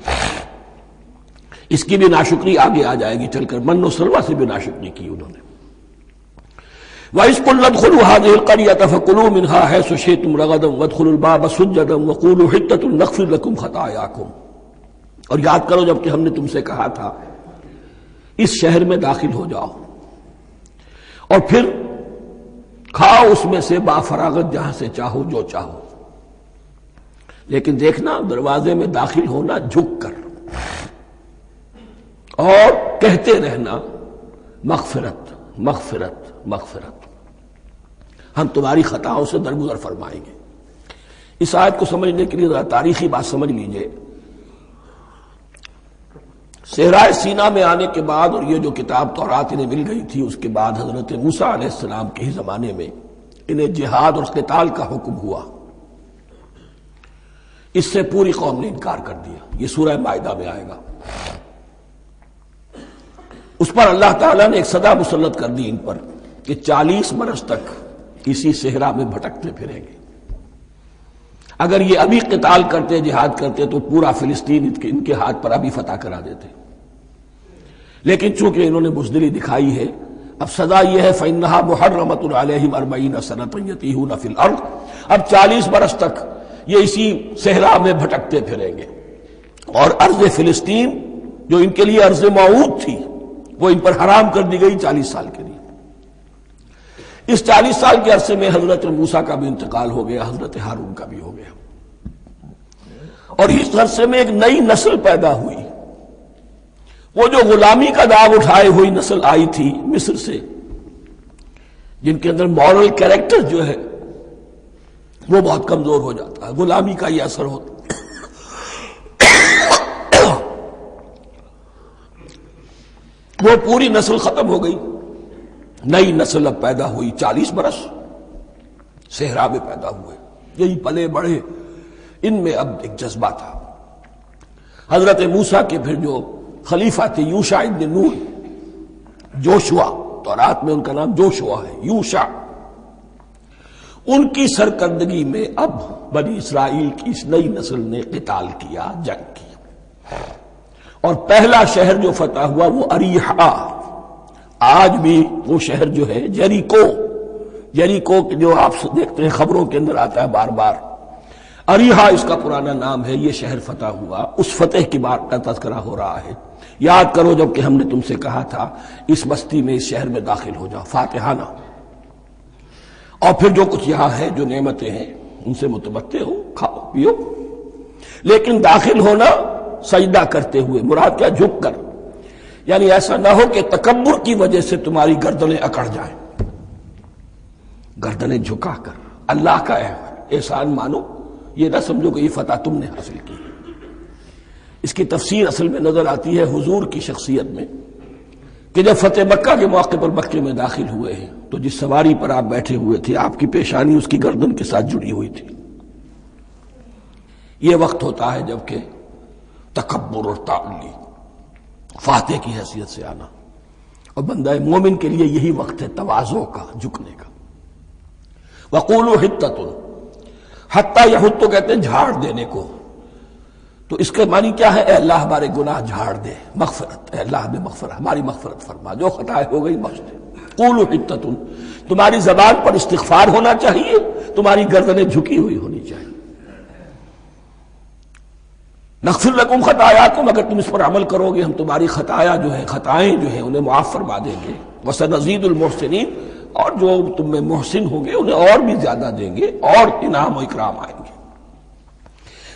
اس کی بھی ناشکری آگے آ جائے گی چل کر. من و سلوہ سے بھی ناشکری کی انہوں نے. وَإِذْ قُلْنَا ادْخُلُوا هَٰذِهِ الْقَرْيَةَ فَكُلُوا مِنْهَا حَيْثُ شِئْتُمْ رَغَدًا وَادْخُلُوا الْبَابَ سُجَّدًا وَقُولُوا حِطَّةٌ نَغْفِرْ لَكُمْ خَطَايَاكُمْ. اور یاد کرو جب کہ ہم نے تم سے کہا تھا اس شہر میں داخل ہو جاؤ اور پھر کھاؤ اس میں سے بافراغت جہاں سے چاہو جو چاہو، لیکن دیکھنا دروازے میں داخل ہونا جھک کر، اور کہتے رہنا مغفرت مغفرت مغفرت، ہم تمہاری خطاؤں سے درگزر فرمائیں گے۔ اس آیت کو سمجھنے کے لیے ذرا تاریخی بات سمجھ لیجئے۔ صحرائے سینا میں آنے کے بعد، اور یہ جو کتاب تورات انہیں مل گئی تھی، اس کے بعد حضرت موسیٰ علیہ السلام کے ہی زمانے میں انہیں جہاد اور قتال کا حکم ہوا۔ اس سے پوری قوم نے انکار کر دیا، یہ سورہ مائدہ میں آئے گا۔ اس پر اللہ تعالیٰ نے ایک سزا مسلط کر دی ان پر کہ 40 برس تک اسی صحرا میں بھٹکتے پھریں گے۔ اگر یہ ابھی قتال کرتے، جہاد کرتے، تو پورا فلسطین ان کے ہاتھ پر ابھی فتح کرا دیتے، لیکن چونکہ انہوں نے بزدلی دکھائی ہے، اب سزا یہ ہے فَإِنَّهَا مُحَرَّمَةٌ عَلَيْهِمْ 40 سَنَةً يَتِيهُونَ فِي الْأَرْضِ، اب 40 برس تک یہ اسی صحرا میں بھٹکتے پھریں گے، اور ارض فلسطین جو ان کے لیے ارض موعود تھی وہ ان پر حرام کر دی گئی 40 سال کے لیے۔ اس 40 سال کے عرصے میں حضرت موسیٰ کا بھی انتقال ہو گیا، حضرت ہارون کا بھی ہو گیا، اور اس عرصے میں ایک نئی نسل پیدا ہوئی۔ وہ جو غلامی کا داغ اٹھائے ہوئی نسل آئی تھی مصر سے، جن کے اندر مورل کیریکٹر جو ہے وہ بہت کمزور ہو جاتا ہے، غلامی کا یہ اثر ہوتا ہے، وہ پوری نسل ختم ہو گئی، نئی نسل اب پیدا ہوئی۔ 40 برس صحرا میں پیدا ہوئے، یہی پلے بڑھے، ان میں اب ایک جذبہ تھا۔ حضرت موسیٰ کے پھر جو خلیفہ تھے یوشع ابن نون، جوشوا، تورات میں ان کا نام جوشوا ہے، یوشع، ان کی سرکردگی میں اب بنی اسرائیل کی اس نئی نسل نے قتال کیا، جنگ کی، اور پہلا شہر جو فتح ہوا وہ اریحا۔ آج بھی وہ شہر جو ہے جیریکو جو آپ دیکھتے ہیں خبروں کے اندر آتا ہے بار بار، اریحا اس کا پرانا نام ہے، یہ شہر فتح ہوا۔ اس فتح کی بات کا تذکرہ ہو رہا ہے۔ یاد کرو جب کہ ہم نے تم سے کہا تھا اس بستی میں، اس شہر میں داخل ہو جاؤ فاتحانہ، اور پھر جو کچھ یہاں ہے، جو نعمتیں ہیں، ان سے متمتع ہو، کھاؤ پیو، لیکن داخل ہونا سجدہ کرتے ہوئے، مراد کیا، جھک کر، یعنی ایسا نہ ہو کہ تکبر کی وجہ سے تمہاری گردنیں اکڑ جائیں، گردنیں جھکا کر اللہ کا احسان مانو، یہ نہ سمجھو کہ یہ فتح تم نے حاصل کی۔ اس کی تفسیر اصل میں نظر آتی ہے حضور کی شخصیت میں، کہ جب فتح مکہ کے موقع پر مکے میں داخل ہوئے ہیں تو جس سواری پر آپ بیٹھے ہوئے تھے، آپ کی پیشانی اس کی گردن کے ساتھ جڑی ہوئی تھی۔ یہ وقت ہوتا ہے جب کہ تکبر اور تعلی، فاتح کی حیثیت سے آنا، اور بندہ مومن کے لیے یہی وقت ہے تواضع کا، جھکنے کا۔ وَقُولُوا حِطَّةٌ، حتیٰ یہود تو کہتے ہیں جھاڑ دینے کو، تو اس کے معنی کیا ہے، اے اللہ ہمارے گناہ جھاڑ دے، مغفرت، اے اللہ ہمیں مغفرت، ہماری مغفرت فرما، جو خطائیں ہو گئی بخش دے۔ قولوا حِطَّةٌ، تمہاری زبان پر استغفار ہونا چاہیے، تمہاری گردنیں جھکی ہوئی ہونی چاہیے۔ نغفر لکم خطایاکم، اگر تم اس پر عمل کرو گے ہم تمہاری خطایا جو ہے، خطائیں جو ہیں انہیں معاف فرما دیں گے۔ وسنزید المحسنین، اور جو تم میں محسن ہوں گے انہیں اور بھی زیادہ دیں گے، اور انعام و اکرام آئیں گے۔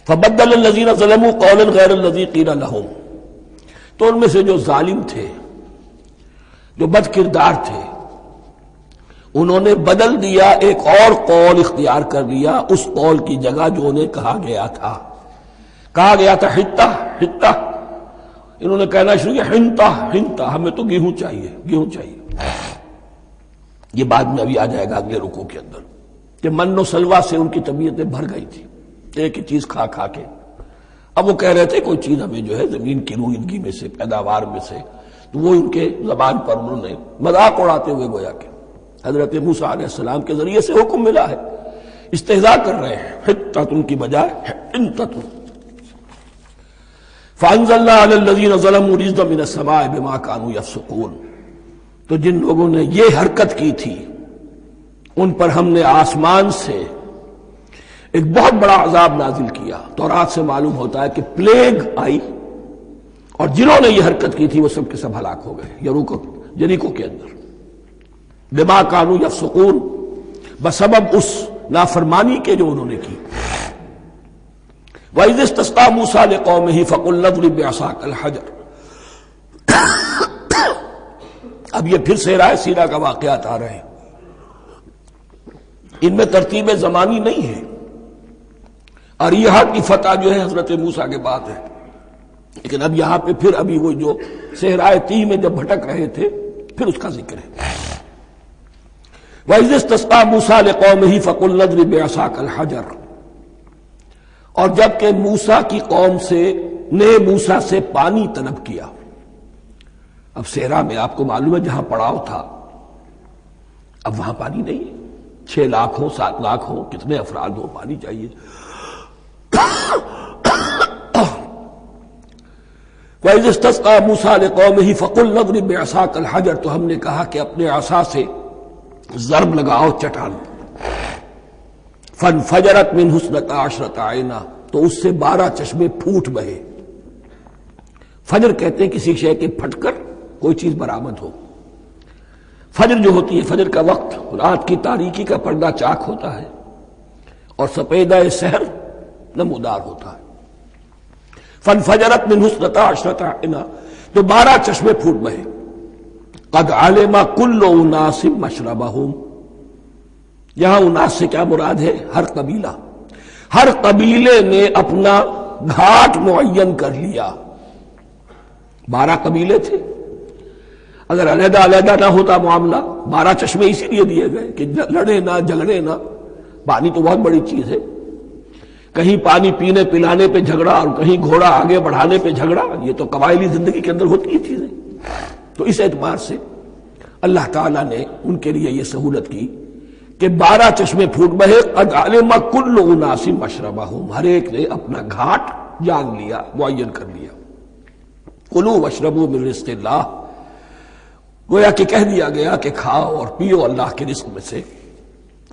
فبدل الذین ظلموا قولا غیر الذی قیل لہم، تو ان میں سے جو ظالم تھے، جو بد کردار تھے، انہوں نے بدل دیا، ایک اور قول اختیار کر لیا اس قول کی جگہ جو انہیں کہا گیا تھا۔ کہا گیا تھا حتہ حتہ، انہوں نے کہنا شروع کیا ہنتا ہنتا، ہمیں تو گیہوں چاہیے، گیہوں چاہیے۔ یہ بعد میں ابھی آ جائے گا اگلے رکوع کے اندر، کہ من و سلوہ سے ان کی طبیعتیں بھر گئی تھی ایک ہی چیز کھا کھا کے۔ اب وہ کہہ رہے تھے کوئی چیز ہمیں جو ہے زمین کی روئیدگی میں سے، پیداوار میں سے، تو وہ ان کے زبان پر انہوں نے مذاق اڑاتے ہوئے گویا کہ حضرت موسیٰ علیہ السلام کے ذریعے سے حکم ملا ہے، استہزاء کر رہے ہیں، حتۃ کی بجائے حنتۃ۔ فانزلنا علی الذین ظلموا رجزا من السماء بما كانوا یفسقون، تو جن لوگوں نے یہ حرکت کی تھی ان پر ہم نے آسمان سے ایک بہت بڑا عذاب نازل کیا۔ تورات سے معلوم ہوتا ہے کہ پلیگ آئی، اور جنہوں نے یہ حرکت کی تھی وہ سب کے سب ہلاک ہو گئے یریکو کے اندر، بما کانوا یفسقون، بسبب اس نافرمانی کے جو انہوں نے کی۔ وَإِذِ اسْتَسْقَىٰ مُوسَىٰ لِقَوْمِهِ فَقُلْنَا اضْرِب بِّعَصَاكَ الْحَجَرَ۔ اب یہ پھر صحرائے سینا کا واقعات آ رہے ہیں، ان میں ترتیب زمانی نہیں ہے۔ اریحا کی فتح جو ہے حضرت موسیٰ کے بعد ہے، لیکن اب یہاں پہ پھر ابھی وہ جو صحرائے تیہ میں جب بھٹک رہے تھے پھر اس کا ذکر ہے۔ وَإِذِ اسْتَسْقَىٰ مُوسَىٰ لِقَوْمِهِ فَقُلْنَا اضْرِب بِّعَصَاكَ الْحَجَرَ، اور جب کہ موسیٰ کی قوم نے موسیٰ سے پانی طلب کیا۔ اب صحرا میں آپ کو معلوم ہے جہاں پڑاؤ تھا اب وہاں پانی نہیں ہے، 6 لاکھ ہو 7 لاکھ ہو کتنے افراد ہو پانی چاہیے۔ وَإِذِ اسْتَسْقَىٰ مُوسَىٰ لِقَوْمِهِ فَقُلْنَا اضْرِب بِّعَصَاكَ الْحَجَرَ، تو ہم نے کہا کہ اپنے عصا سے ضرب لگاؤ چٹان، فَانْفَجَرَتْ مِنْهُ اثْنَتَا عَشْرَةَ عَيْنًا، تو اس سے 12 چشمے پھوٹ بہے۔ فجر کہتے ہیں کسی شے کے پھٹ کر کوئی چیز برآمد ہو۔ فجر جو ہوتی ہے، فجر کا وقت رات کی تاریکی کا پردہ چاک ہوتا ہے اور سپیدہ سحر نمودار ہوتا ہے۔ فَانْفَجَرَتْ مِنْهُ اثْنَتَا عَشْرَةَ عَيْنًا، تو 12 چشمے پھوٹ بہے۔ قَدْ عَلِمَ كُلُّ أُنَاسٍ مَشْرَبَهُمْ، یہاں اناس سے کیا مراد ہے؟ ہر قبیلہ، ہر قبیلے نے اپنا گھاٹ معین کر لیا۔ 12 قبیلے تھے، اگر علیحدہ علیحدہ نہ ہوتا معاملہ، 12 چشمے اسی لیے دیے گئے کہ لڑے نہ جھگڑے نہ۔ پانی تو بہت بڑی چیز ہے، کہیں پانی پینے پلانے پہ جھگڑا اور کہیں گھوڑا آگے بڑھانے پہ جھگڑا، یہ تو قبائلی زندگی کے اندر ہوتی ہی چیزیں۔ تو اس اعتبار سے اللہ تعالیٰ نے ان کے لیے یہ سہولت کی کہ 12 چشمے پھوٹ بہے۔ قد علم کل اناس مشربہم، ہر ایک نے اپنا گھاٹ جان لیا، معین کر لیا۔ کلوا واشربوا من رزق اللہ، گویا کہ کہہ دیا گیا کہ کھاؤ اور پیو اللہ کے رزق میں سے۔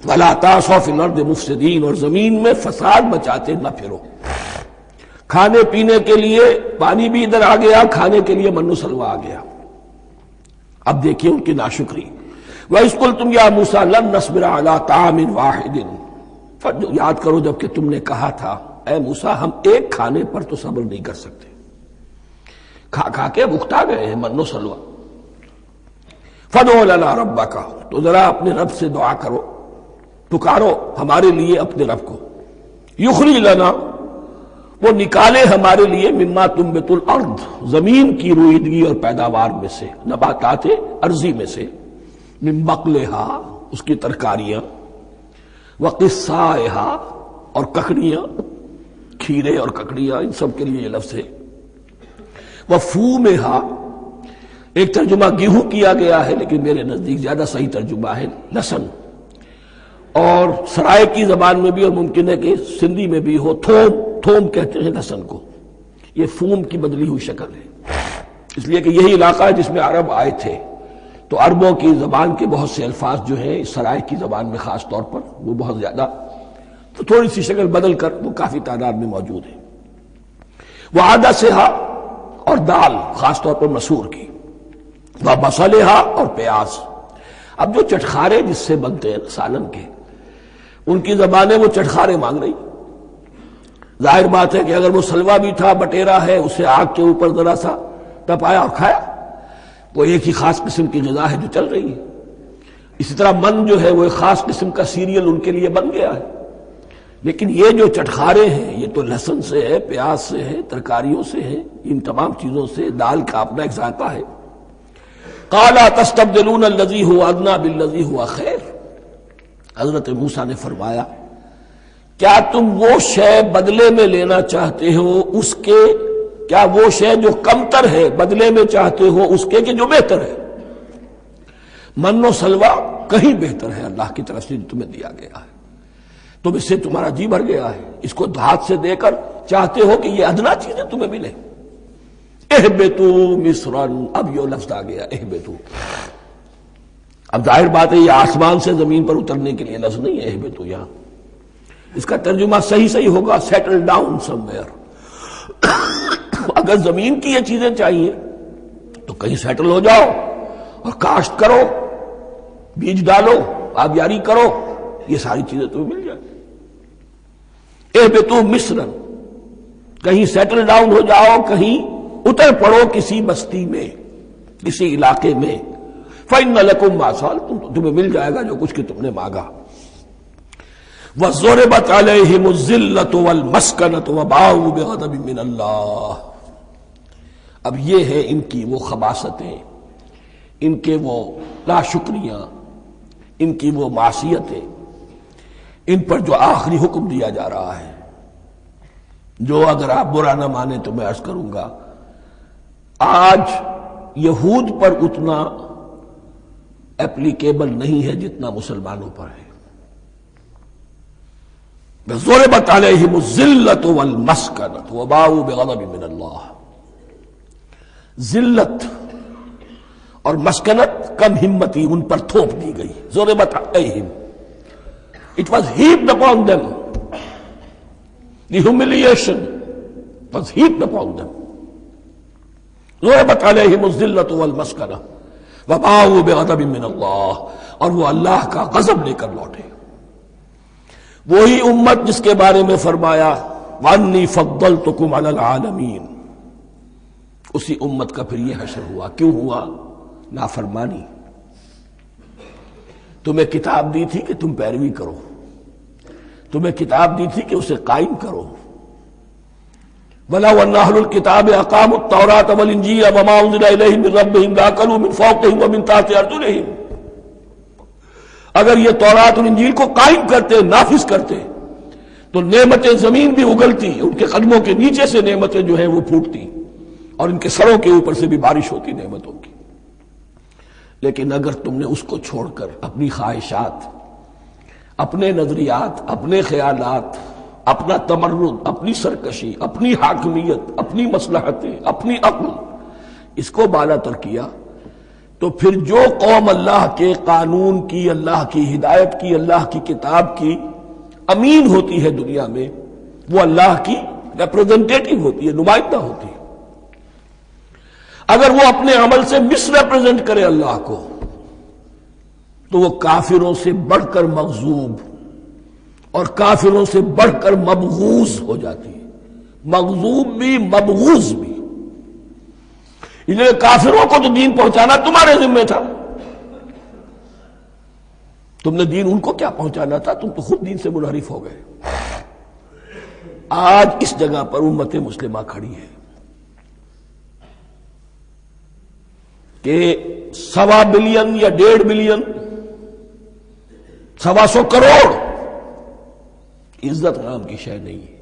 ولا تعثوا فی الارض مفسدین، اور زمین میں فساد مچاتے نہ پھرو۔ کھانے پینے کے لیے پانی بھی ادھر آ گیا، کھانے کے لیے من و سلوہ آ گیا۔ اب دیکھیے ان کی ناشکری۔ وَإِذْ قُلْتُمْ يَا مُوسَىٰ لَن نَّصْبِرَ عَلَىٰ طَعَامٍ وَاحِدٍ، یاد کرو جب کہ تم نے کہا تھا اے موسیٰ ہم ایک کھانے پر تو صبر نہیں کر سکتے، کھا کھا کے بکھتا گئے ہیں من و سلوہ۔ فَادْعُ لَنَا رَبَّكَ، تو ذرا اپنے رب سے دعا کرو، پکارو ہمارے لیے اپنے رب کو۔ یخرج لنا، وہ نکالے ہمارے لیے مما تنبت الارض، زمین کی روئیدگی اور پیداوار میں سے، نباتات ارضی میں سے، من بقلہا، اس کی ترکاریاں، وقصائہا، اور ککڑیاں، کھیرے اور ککڑیاں، ان سب کے لیے یہ لفظ ہے۔ وفومہا، ایک ترجمہ گیہوں کیا گیا ہے لیکن میرے نزدیک زیادہ صحیح ترجمہ ہے لہسن، اور سرائے کی زبان میں بھی اور ممکن ہے کہ سندھی میں بھی ہو تھوم، تھوم کہتے ہیں لہسن کو، یہ فوم کی بدلی ہوئی شکل ہے، اس لیے کہ یہی علاقہ ہے جس میں عرب آئے تھے، تو عربوں کی زبان کے بہت سے الفاظ جو ہیں اس سرائے کی زبان میں خاص طور پر وہ بہت زیادہ، تو تھوڑی سی شکل بدل کر وہ کافی تعداد میں موجود ہے۔ وعدسہا، اور دال خاص طور پر مسور کی، وبصلہا، اور پیاز۔ اب جو چٹخارے جس سے بنتے ہیں سالن کے، ان کی زبانیں وہ چٹخارے مانگ رہی۔ ظاہر بات ہے کہ اگر وہ سلوا بھی تھا، بٹیرا ہے، اسے آگ کے اوپر ذرا سا تپایا اور کھایا، وہ ایک ہی خاص قسم کی غذا ہے جو چل رہی ہے۔ اسی طرح من جو ہے وہ ایک خاص قسم کا سیریل ان کے لیے بن گیا ہے، لیکن یہ جو چٹخارے ہیں یہ تو لہسن سے ہے، پیاز سے ہے، ترکاریوں سے ہے، ان تمام چیزوں سے، دال کا اپنا ایک ذائقہ ہے۔ قَالَ تَسْتَبْدِلُونَ الَّذِي هُوَ أَدْنَىٰ بِالَّذِي هُوَ خَيْرٌ، حضرت موسیٰ نے فرمایا کیا تم وہ شے بدلے میں لینا چاہتے ہو اس کے، کیا وہ شے جو کمتر ہے بدلے میں چاہتے ہو اس کے کہ جو بہتر ہے؟ من و سلوہ کہیں بہتر ہے اللہ کی طرف سے جو تمہیں دیا گیا ہے، تم اس سے تمہارا جی بھر گیا ہے، اس کو ہاتھ سے دے کر چاہتے ہو کہ یہ ادنا چیزیں تمہیں ملے۔ اہبطوا مصرا، اب یہ لفظ آ گیا اہبطوا، اب ظاہر بات ہے یہ آسمان سے زمین پر اترنے کے لیے لفظ نہیں ہے اہبطوا، یہاں اس کا ترجمہ صحیح ہوگا سیٹل ڈاؤن سم ویئر، اگر زمین کی یہ چیزیں چاہیے تو کہیں سیٹل ہو جاؤ اور کاشت کرو، بیج ڈالو، آبیاری کرو، یہ ساری چیزیں تمہیں مل جائیں۔ اہبطوا مصرا، کہیں سیٹل ڈاؤن ہو جاؤ، کہیں اتر پڑو کسی بستی میں، کسی علاقے میں، فإن لکم ما سألتم، تمہیں مل جائے گا جو کچھ کہ تم نے مانگا۔ وَضُرِبَتْ عَلَيْهِمُ الذِّلَّةُ وَالْمَسْكَنَةُ وَبَاءُوا بِغَضَبٍ مِّنَ اللَّهِ۔ اب یہ ہے ان کی وہ خباثتیں، ان کے وہ ناشکریاں، ان کی وہ معصیتیں، ان پر جو آخری حکم دیا جا رہا ہے، جو اگر آپ برا نہ مانیں تو میں عرض کروں گا آج یہود پر اتنا اپلیکیبل نہیں ہے جتنا مسلمانوں پر ہے۔ ضربت علیہم الذلۃ والمسکنۃ وباؤوا بغضب من اللہ۔ ذلت اور مسکنت، کم ہمتی ان پر تھوپ دی گئی۔ ضربت علیہم، it was heaped upon them. The humiliation was heaped upon them. ضربت علیہم الذلۃ والمسکنۃ وباؤوا بغضب من اللہ، اور وہ اللہ کا غضب لے کر لوٹے۔ وہی امت جس کے بارے میں فرمایا وَأَنِّي فَضَّلْتُكُمْ عَلَى الْعَالَمِينَ، اسی امت کا پھر یہ حشر ہوا۔ کیوں ہوا؟ نافرمانی۔ تمہیں کتاب دی تھی کہ تم پیروی کرو، تمہیں کتاب دی تھی کہ اسے قائم کرو۔ وَلَوْ أَنَّ أَهْلَ الْكِتَابِ أَقَامُوا التَّوْرَاةَ وَالْإِنْجِيلَ وَمَا أُنزِلَ إِلَيْهِمْ مِنْ رَبِّهِمْ لَأَكَلُوا مِنْ فَوْقِهِمْ وَمِنْ تَحْتِ أَرْجُلِهِمْ۔ اگر یہ تورات اور انجیل کو قائم کرتے، نافذ کرتے، تو نعمتیں زمین بھی اگلتی، ان کے قدموں کے نیچے سے نعمتیں جو ہیں وہ پھوٹتی، اور ان کے سروں کے اوپر سے بھی بارش ہوتی نعمتوں کی۔ لیکن اگر تم نے اس کو چھوڑ کر اپنی خواہشات، اپنے نظریات، اپنے خیالات، اپنا تمرد، اپنی سرکشی، اپنی حاکمیت، اپنی مصلحتیں، اپنی عقل، اس کو بالا تر کیا، تو پھر جو قوم اللہ کے قانون کی، اللہ کی ہدایت کی، اللہ کی کتاب کی امین ہوتی ہے دنیا میں، وہ اللہ کی ریپرزنٹیٹو ہوتی ہے، نمائندہ ہوتی ہے۔ اگر وہ اپنے عمل سے مس ریپرزینٹ کرے اللہ کو، تو وہ کافروں سے بڑھ کر مغضوب اور کافروں سے بڑھ کر مبغوض ہو جاتی ہے، مغضوب بھی مبغوض بھی۔ اس لیے کافروں کو تو دین پہنچانا تمہارے ذمہ تھا، تم نے دین ان کو کیا پہنچانا تھا، تم تو خود دین سے منحرف ہو گئے۔ آج اس جگہ پر امت مسلمہ کھڑی ہے کہ 1.25 بلین یا 1.5 بلین، 125 کروڑ عزت نام کی شے نہیں ہے،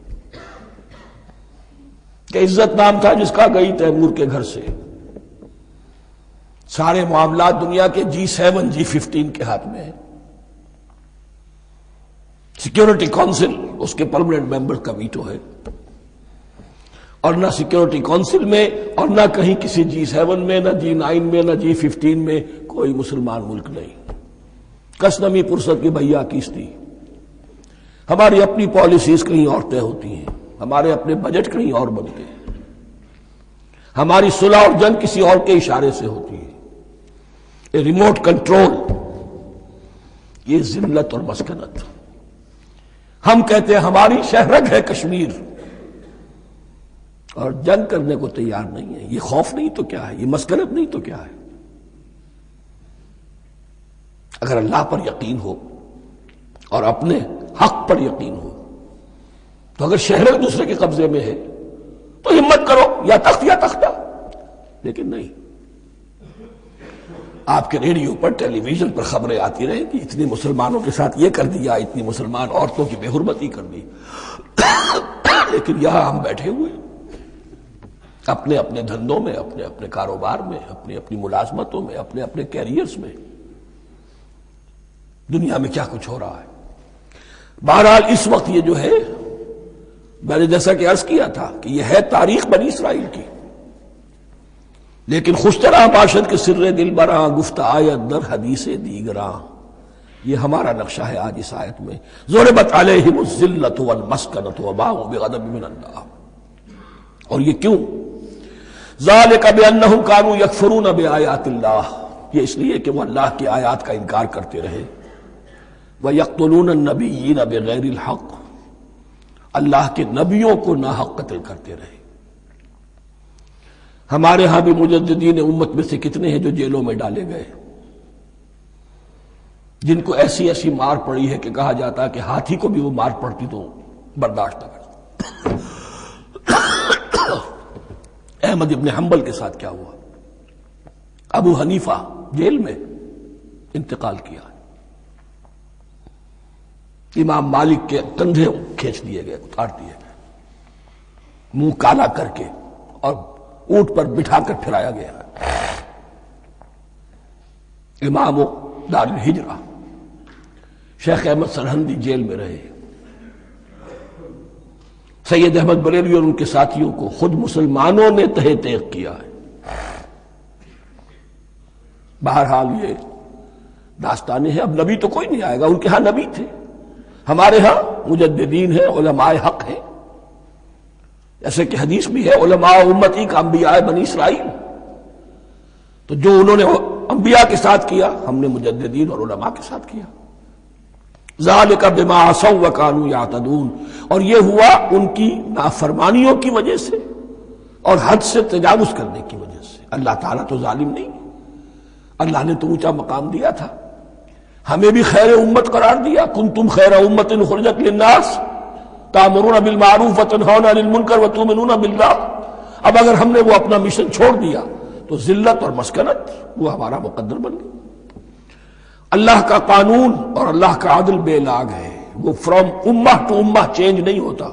کہ عزت نام تھا جس کا گئی تیمور کے گھر سے، سارے معاملات دنیا کے G7 G15 کے ہاتھ میں ہیں، سیکیورٹی کونسل اس کے پرماننٹ ممبر کا ویٹو ہے، اور نہ سیکیورٹی کونسل میں اور نہ کہیں کسی G7 میں، نہ G9 میں، نہ G15 میں کوئی مسلمان ملک نہیں۔ کس نمی پرست کی بھیا کیستی، ہماری اپنی پالیسیز کہیں اور طے ہوتی ہیں، ہمارے اپنے بجٹ کہیں اور بنتے ہیں، ہماری صلح اور جنگ کسی اور کے اشارے سے ہوتی ہے، ریموٹ کنٹرول، یہ ذلت اور مسکنت۔ ہم کہتے ہیں ہماری شہرگ ہے کشمیر، اور جنگ کرنے کو تیار نہیں ہے۔ یہ خوف نہیں تو کیا ہے، یہ مسکنت نہیں تو کیا ہے؟ اگر اللہ پر یقین ہو اور اپنے حق پر یقین ہو تو اگر شہر ایک دوسرے کے قبضے میں ہے تو ہمت کرو، یا تخت یا تختہ، لیکن نہیں۔ آپ کے ریڈیو پر، ٹیلی ویژن پر خبریں آتی رہیں کہ اتنی مسلمانوں کے ساتھ یہ کر دیا، اتنی مسلمان عورتوں کی بے حرمتی کر دی، لیکن یہاں ہم بیٹھے ہوئے اپنے اپنے دھندوں میں، اپنے اپنے کاروبار میں، اپنی اپنی ملازمتوں میں، اپنے اپنے کیریئرز میں، دنیا میں کیا کچھ ہو رہا ہے۔ بہرحال اس وقت یہ جو ہے، میں نے جیسا کہ عرض کیا تھا کہ یہ ہے تاریخ بنی اسرائیل کی، لیکن خوشترا باشد کے سر دل براں، گفت آیت در حدیث دیگراں، یہ ہمارا نقشہ ہے آج اس آیت میں۔ ضربت علیہم الذلۃ والمسکنۃ وباؤوا بغضب من اللہ۔ اور یہ کیوں؟ ذالک بانہم کانوا یکفرون بآیات اللہ، یہ اس لیے کہ وہ اللہ کی آیات کا انکار کرتے رہے، ویقتلون النبیین بغیر الحق، اللہ کے نبیوں کو ناحق قتل کرتے رہے۔ ہمارے ہاں بھی مجددین امت میں سے کتنے ہیں جو جیلوں میں ڈالے گئے، جن کو ایسی ایسی مار پڑی ہے کہ کہا جاتا ہے کہ ہاتھی کو بھی وہ مار پڑتی تو برداشت نہ کرتا۔ احمد ابن حنبل کے ساتھ کیا ہوا؟ ابو حنیفہ جیل میں انتقال کیا، امام مالک کے کندھے کھینچ دیے گئے، اتار دیے گئے، منہ کالا کر کے اور اونٹ پر بٹھا کر پھرایا گیا۔ امام دار الہجرہ شیخ احمد سرہندی جیل میں رہے، سید احمد بریلوی اور ان کے ساتھیوں کو خود مسلمانوں نے تہہ تیغ کیا ہے۔ بہرحال یہ داستانیں ہیں، اب نبی تو کوئی نہیں آئے گا، ان کے ہاں نبی تھے، ہمارے ہاں مجددین ہیں، علماء حق ہیں، جیسے کہ حدیث بھی ہے علماء امتی کا انبیاء بنی اسرائیل، تو جو انہوں نے انبیاء کے ساتھ کیا ہم نے مجددین اور علماء کے ساتھ کیا۔ ذالک بما عصوا وکانوا یعتدون، اور یہ ہوا ان کی نافرمانیوں کی وجہ سے اور حد سے تجاوز کرنے کی وجہ سے۔ اللہ تعالیٰ تو ظالم نہیں، اللہ نے تو اونچا مقام دیا تھا، ہمیں بھی خیر امت قرار دیا، کنتم خیر امت اخرجت للناس تأمرون بالمعروف وتنہون عن المنکر وتؤمنون باللہ۔ اب اگر ہم نے وہ اپنا مشن چھوڑ دیا تو ذلت اور مسکنت وہ ہمارا مقدر بن گئی۔ اللہ کا قانون اور اللہ کا عدل بے لاگ ہے، وہ فرام امہ ٹو امہ چینج نہیں ہوتا۔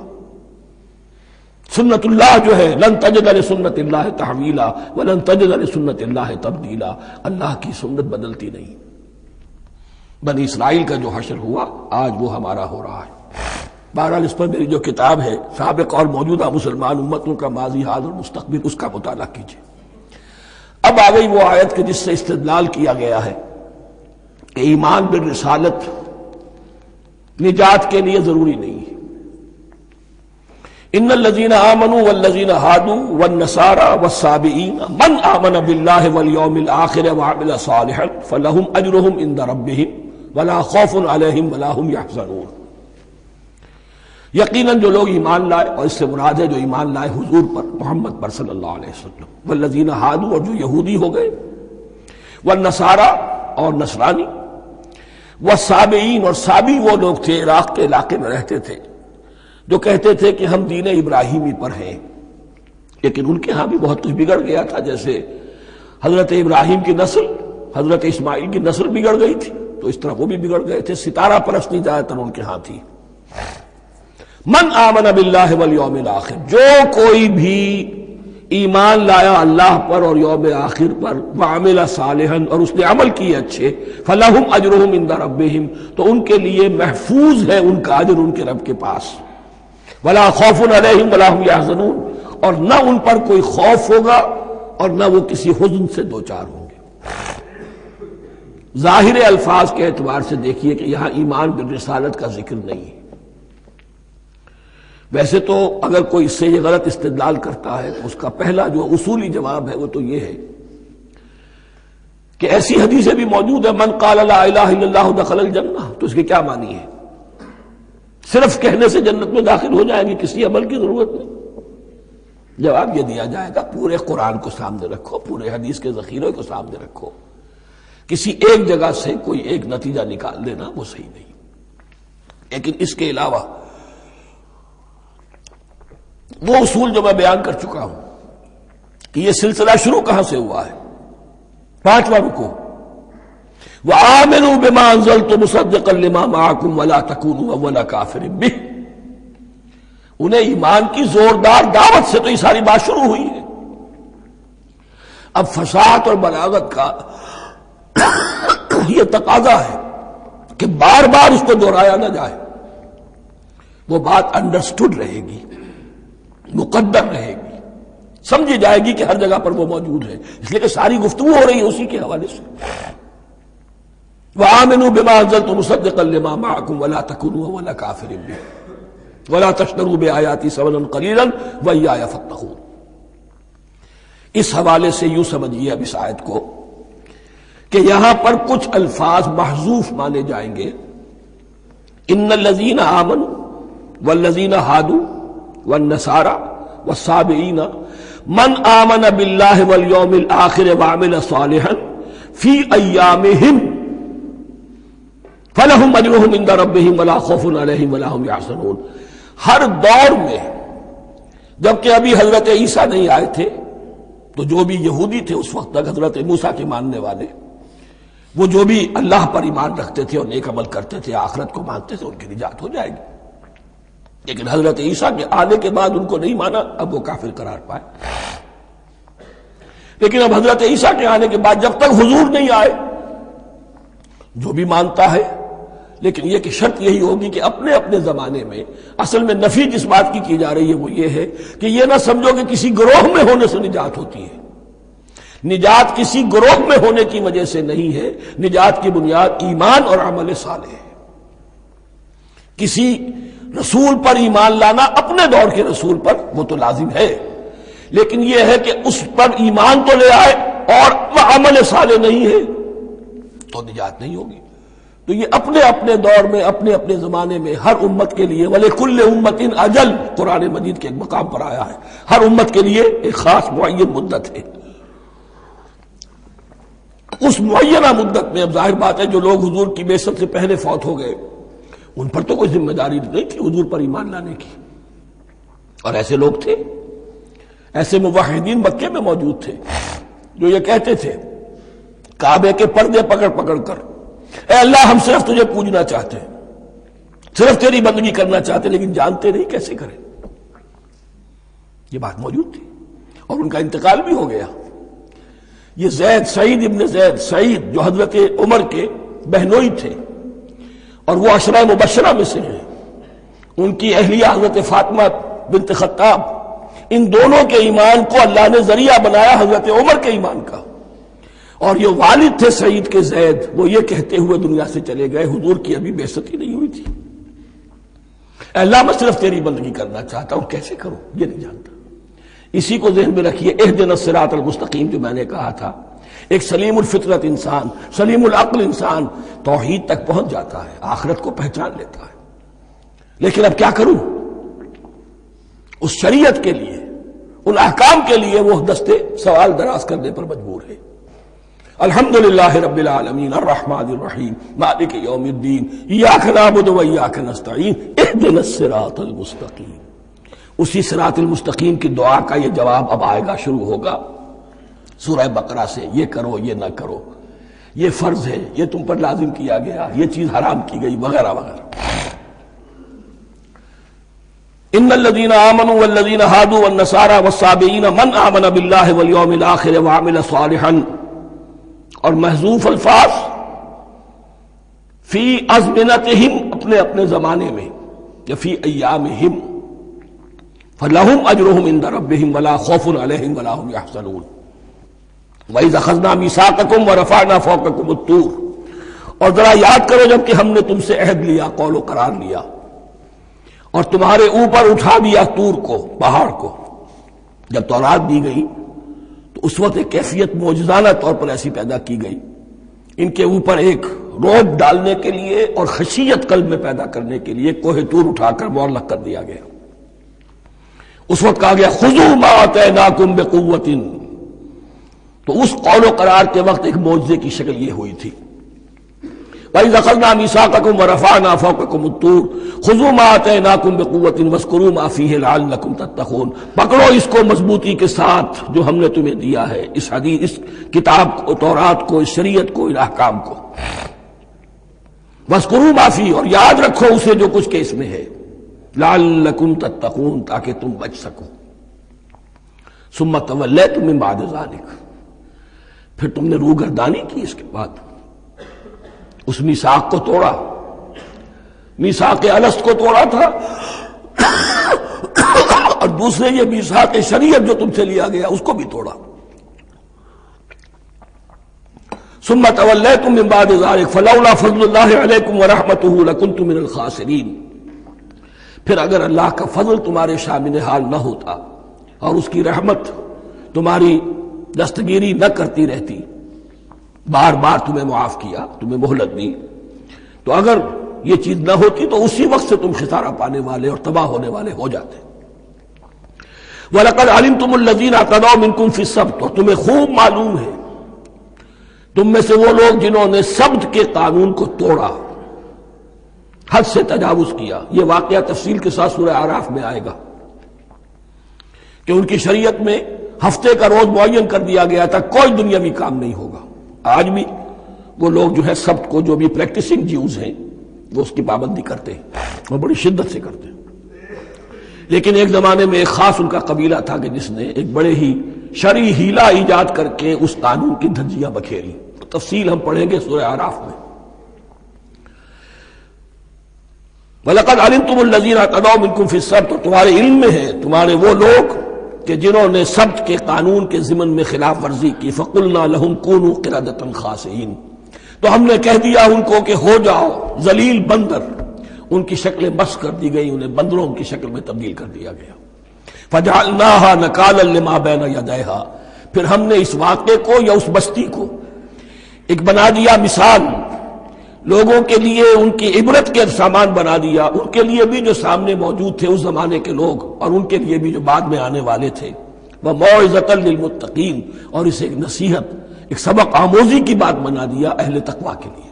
سنت اللہ جو ہے لن تجد لسنت اللہ تحویلا ولن تجد لسنت اللہ تبدیلا، اللہ کی سنت بدلتی نہیں۔ بنی اسرائیل کا جو حشر ہوا آج وہ ہمارا ہو رہا ہے۔ بہرحال اس پر میری جو کتاب ہے سابق اور موجودہ مسلمان امتوں کا ماضی حال اور مستقبل، اس کا مطالعہ کیجیے۔ اب آ گئی وہ آیت کہ جس سے استدلال کیا گیا ہے کہ ایمان بالرسالت نجات کے لیے ضروری نہیں ہے۔ ان الذین آمنوا والذین ہادوا والنصارى والصابئین من آمن باللہ والیوم الآخر وعمل صالحا فلہم اجرہم عند ربہم ولا خوف علیہم ولا ہم یحزنون۔ یقیناً جو لوگ ایمان لائے، اور اس سے مراد ہے جو ایمان لائے حضور پر، محمد پر صلی اللہ علیہ وسلم، والذین ہادوا، اور جو یہودی ہو گئے، والنصارى، اور نصرانی، والصابئین، اور صابی وہ لوگ تھے عراق کے علاقے میں رہتے تھے جو کہتے تھے کہ ہم دین ابراہیمی پر ہیں، لیکن ان کے ہاں بھی بہت کچھ بگڑ گیا تھا، جیسے حضرت ابراہیم کی نسل، حضرت اسماعیل کی نسل بگڑ گئی تھی تو اس طرح وہ بھی بگڑ گئے تھے۔ ستارہ پرستی زیادہ تر ان کے ہاں تھی۔ من آمن باللہ والیوم الآخر، جو کوئی بھی ایمان لایا اللہ پر اور یوم آخر پر، وعمل صالحا، اور اس نے عمل کیے اچھے، فلہم اجرہم عند ربہم، تو ان کے لیے محفوظ ہے ان کا اجر ان کے رب کے پاس، ولا خوف علیہم ولا ہم یحزنون، اور نہ ان پر کوئی خوف ہوگا اور نہ وہ کسی حزن سے دوچار ہوں گے۔ ظاہر الفاظ کے اعتبار سے دیکھیے کہ یہاں ایمان بالرسالت کا ذکر نہیں ہے۔ ویسے تو اگر کوئی اس سے یہ غلط استدلال کرتا ہے تو اس کا پہلا جو اصولی جواب ہے وہ تو یہ ہے کہ ایسی حدیثیں بھی موجود ہیں، من قال لا الہ الا اللہ دخل الجنہ، تو اس کے کیا معنی ہے؟ صرف کہنے سے جنت میں داخل ہو جائیں گے، کسی عمل کی ضرورت نہیں؟ جواب یہ دیا جائے گا پورے قرآن کو سامنے رکھو، پورے حدیث کے ذخیرے کو سامنے رکھو، کسی ایک جگہ سے کوئی ایک نتیجہ نکال لینا وہ صحیح نہیں۔ لیکن اس کے علاوہ وہ اصول جو میں بیان کر چکا ہوں کہ یہ سلسلہ شروع کہاں سے ہوا ہے، 5واں رکوع، وآمنوا بما انزلت مصدقا لما معكم ولا تكونوا اول كافر به، انہیں ایمان کی زوردار دعوت سے تو یہ ساری بات شروع ہوئی ہے۔ اب فصاحت اور بلاغت کا یہ تقاضا ہے کہ بار بار اس کو دہرایا نہ جائے، وہ بات انڈرسٹوڈ رہے گی، مقدر رہے گی، سمجھی جائے گی کہ ہر جگہ پر وہ موجود ہے، اس لیے کہ ساری گفتگو ہو رہی ہے اسی کے حوالے سے۔ وآمنوا بما انزلت مصدقا لما معكم ولا تكونوا اول كافر به ولا تشتروا بآياتي ثمنا قليلا وإياي فاتقون۔ اس حوالے سے یوں سمجھیے اب اس آیت کو کہ یہاں پر کچھ الفاظ محذوف مانے جائیں گے. ان الذین آمنوا والذین ہادوا والنصارى والصابئین من آمن باللہ والیوم الآخر وعمل صالحا فی ایامہم فلہم اجرہم عند ربہم ولا خوف علیہم ولا ہم یحزنون. ہر دور میں جبکہ ابھی حضرت عیسیٰ نہیں آئے تھے تو جو بھی یہودی تھے اس وقت تک حضرت موسیٰ کے ماننے والے، وہ جو بھی اللہ پر ایمان رکھتے تھے اور نیک عمل کرتے تھے، آخرت کو مانتے تھے، ان کی نجات ہو جائے گی. لیکن حضرت عیسیٰ کے آنے کے بعد ان کو نہیں مانا، اب وہ کافر قرار پائے. لیکن اب حضرت عیسیٰ کے آنے کے بعد جب تک حضور نہیں آئے جو بھی مانتا ہے، لیکن یہ کہ شرط یہی ہوگی کہ اپنے اپنے زمانے میں، اصل میں نفی جس بات کی جا رہی ہے وہ یہ ہے کہ یہ نہ سمجھو کہ کسی گروہ میں ہونے سے نجات ہوتی ہے. نجات کسی گروہ میں ہونے کی وجہ سے نہیں ہے، نجات کی بنیاد ایمان اور عمل صالح ہے. کسی رسول پر ایمان لانا اپنے دور کے رسول پر وہ تو لازم ہے، لیکن یہ ہے کہ اس پر ایمان تو لے آئے اور عمل صالح نہیں ہے تو نجات نہیں ہوگی. تو یہ اپنے اپنے دور میں، اپنے اپنے زمانے میں ہر امت کے لیے وَلِكُلِّ أُمَّةٍ أَجَلٌ قرآن مجید کے ایک مقام پر آیا ہے، ہر امت کے لیے ایک خاص معین مدت ہے. اس معینہ مدت میں اب ظاہر بات ہے جو لوگ حضور کی بعثت سے پہلے فوت ہو گئے ان پر تو کوئی ذمہ داری نہیں تھی حضور پر ایمان لانے کی. اور ایسے لوگ تھے، ایسے موحدین مکے میں موجود تھے جو یہ کہتے تھے کعبے کے پردے پکڑ پکڑ کر، اے اللہ ہم صرف تجھے پوجنا چاہتے ہیں، صرف تیری بندگی کرنا چاہتے ہیں، لیکن جانتے نہیں کیسے کریں. یہ بات موجود تھی اور ان کا انتقال بھی ہو گیا. یہ زید، سعید ابن زید، سعید جو حضرت عمر کے بہنوئی تھے اور وہ عشرہ مبشرہ میں سے ہیں، ان کی اہلیہ حضرت فاطمہ بنت خطاب، ان دونوں کے ایمان کو اللہ نے ذریعہ بنایا حضرت عمر کے ایمان کا. اور یہ والد تھے سعید کے زید، وہ یہ کہتے ہوئے دنیا سے چلے گئے حضور کی ابھی بعثت ہی نہیں ہوئی تھی، اے اللہ میں صرف تیری بندگی کرنا چاہتا ہوں، کیسے کروں یہ نہیں جانتا. اسی کو ذہن میں رکھیے، اہدنا الصراط المستقیم جو میں نے کہا تھا، ایک سلیم الفطرت انسان، سلیم العقل انسان توحید تک پہنچ جاتا ہے، آخرت کو پہچان لیتا ہے. لیکن اب کیا کروں؟ اس شریعت کے لیے، ان احکام کے لیے وہ دستے سوال دراز کرنے پر مجبور ہے. الحمدللہ رب العالمین الرحمن الرحیم مالک یوم الدین ایاک نعبد و ایاک نستعین اہدنا الصراط المستقیم. اسی صراط المستقیم کی دعا کا یہ جواب اب آئے گا، شروع ہوگا سورہ بقرہ سے. یہ کرو، یہ نہ کرو، یہ فرض ہے، یہ تم پر لازم کیا گیا، یہ چیز حرام کی گئی، وغیرہ وغیرہ. ان الذین آمنوا والذین ہادوا والنصارى والصابئین من آمن باللہ والیوم الآخر وعمل صالحا. اور محذوف الفاظ فی ازمنتہم، اپنے اپنے زمانے میں، یا فی ایامہم، فلہم اجرہم عند ربہم ولا خوف علیہم ولا ہم یحزنون. وَإِذْ أَخَذْنَا مِيثَاقَكُمْ وَرَفَعْنَا فَوْقَكُمُ الطُّورَ. اور ذرا یاد کرو جب کہ ہم نے تم سے عہد لیا، قول و قرار لیا، اور تمہارے اوپر اٹھا دیا طور کو، پہاڑ کو. جب تورات دی گئی تو اس وقت ایک کیفیت معجزانہ طور پر ایسی پیدا کی گئی، ان کے اوپر ایک روب ڈالنے کے لیے اور خشیت قلب میں پیدا کرنے کے لیے کوہ طور اٹھا کر معلق کر دیا گیا. اس وقت کہا گیا خذوا ما آتیناکم بقوۃ. تو اس قول و قرار کے وقت ایک معجزے کی شکل یہ ہوئی تھی. وَإِذْ أَخَذْنَا مِيثَاقَكُمْ وَرَفَعْنَا فَوْقَكُمُ الطُّورَ خُذُوا مَا آتَيْنَاكُمْ بِقُوَّةٍ وَاذْكُرُوا مَا فِيهِ لَعَلَّكُمْ تَتَّقُونَ. پکڑو اس کو مضبوطی کے ساتھ جو ہم نے تمہیں دیا ہے، اس حدیث، اس کتاب کو، تورات کو، اس شریعت کو، ان احکام کو. وَاذْكُرُوا مَا فِيهِ، اور یاد رکھو اسے جو کچھ کہ اس میں ہے، لَعَلَّكُمْ تَتَّقُونَ، تاکہ تم بچ سکو. ثُمَّ تَوَلَّيْتُم مِّن بَعْدِ ذَلِكَ، پھر تم نے روگردانی کی اس کے بعد، اس میثاق کو توڑا، میثاق الست کو توڑا تھا، اور دوسرے یہ میثاق شریعت جو تم سے لیا گیا اس کو بھی توڑا. ثم تولیتم من بعد ذلک فلولا فضل اللہ علیکم ورحمتہ لکنتم من الخاسرین. پھر اگر اللہ کا فضل تمہارے شامل حال نہ ہوتا اور اس کی رحمت تمہاری دستگیری نہ کرتی رہتی، بار بار تمہیں معاف کیا، تمہیں مہلت دی، تو اگر یہ چیز نہ ہوتی تو اسی وقت سے تم خسارہ پانے والے اور تباہ ہونے والے ہو جاتے۔ وَلَقَدْ عَلِمْتُمُ الَّذِينَ اعْتَدَوْا مِنْكُمْ فِي السَّبْتِ، اور تمہیں خوب معلوم ہے تم میں سے وہ لوگ جنہوں نے سبت کے قانون کو توڑا، حد سے تجاوز کیا۔ یہ واقعہ تفصیل کے ساتھ سورہ اعراف میں آئے گا کہ ان کی شریعت میں ہفتے کا روز معین کر دیا گیا تھا، کوئی دنیاوی کام نہیں ہوگا۔ آج بھی وہ لوگ جو ہے سبت کو، جو بھی پریکٹسنگ جیوز ہیں، وہ اس کی پابندی کرتے ہیں اور بڑی شدت سے کرتے ہیں۔ لیکن ایک زمانے میں ایک خاص ان کا قبیلہ تھا کہ جس نے ایک بڑے ہی شرعی ہیلہ ایجاد کر کے اس قانون کی دھجیاں بکھیری۔ تفصیل ہم پڑھیں گے سورہ اعراف میں۔ وَلَقَدْ عَلِمْتُمُ الَّذِينَ اعْتَدَوْا مِنْكُمْ فِي السَّبْتِ، اور تمہارے علم میں ہے تمہارے وہ لوگ کہ جنہوں نے سبت کے قانون کے ضمن میں خلاف ورزی کی۔ فَقُلْنَا لَهُمْ كُونُوا قِرَدَةً خَاسِئِينَ، تو ہم نے کہہ دیا ان کو کہ ہو جاؤ ذلیل بندر۔ ان کی شکلیں بس کر دی گئی، انہیں بندروں کی شکل میں تبدیل کر دیا گیا۔ فَجَعَلْنَاهَا نَكَالًا لِمَا بَيْنَ يَدَيْهَا، پھر ہم نے اس واقعے کو یا اس بستی کو ایک بنا دیا مثال، لوگوں کے لیے ان کی عبرت کے سامان بنا دیا، ان کے لیے بھی جو سامنے موجود تھے اس زمانے کے لوگ، اور ان کے لیے بھی جو بعد میں آنے والے تھے۔ وَمَوْعِظَةً لِّلْمُتَّقِينَ، اور اسے ایک نصیحت، ایک سبق آموزی کی بات بنا دیا اہل تقویٰ کے لیے۔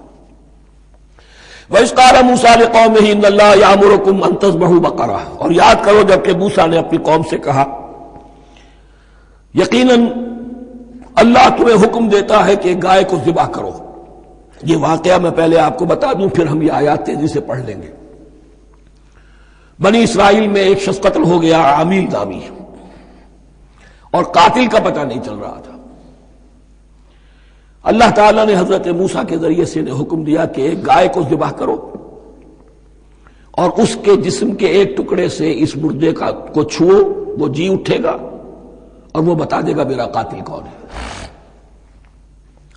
وَإِذْ قَالَ مُوسَىٰ لِقَوْمِهِ إِنَّ اللَّهَ يَأْمُرُكُمْ أَن تَذْبَحُوا بَقَرَةً، اور یاد کرو جب کہ موسیٰ نے اپنی قوم سے کہا یقیناً اللہ تمہیں حکم دیتا ہے کہ گائے کو ذبح کرو۔ یہ واقعہ میں پہلے آپ کو بتا دوں، پھر ہم یہ آیات تیزی سے پڑھ لیں گے۔ بنی اسرائیل میں ایک شخص قتل ہو گیا، عامیل نامی، اور قاتل کا پتہ نہیں چل رہا تھا۔ اللہ تعالیٰ نے حضرت موسیٰ کے ذریعے سے انہیں حکم دیا کہ ایک گائے کو ذبح کرو، اور اس کے جسم کے ایک ٹکڑے سے اس مردے کو چھوؤ، وہ جی اٹھے گا اور وہ بتا دے گا میرا قاتل کون ہے۔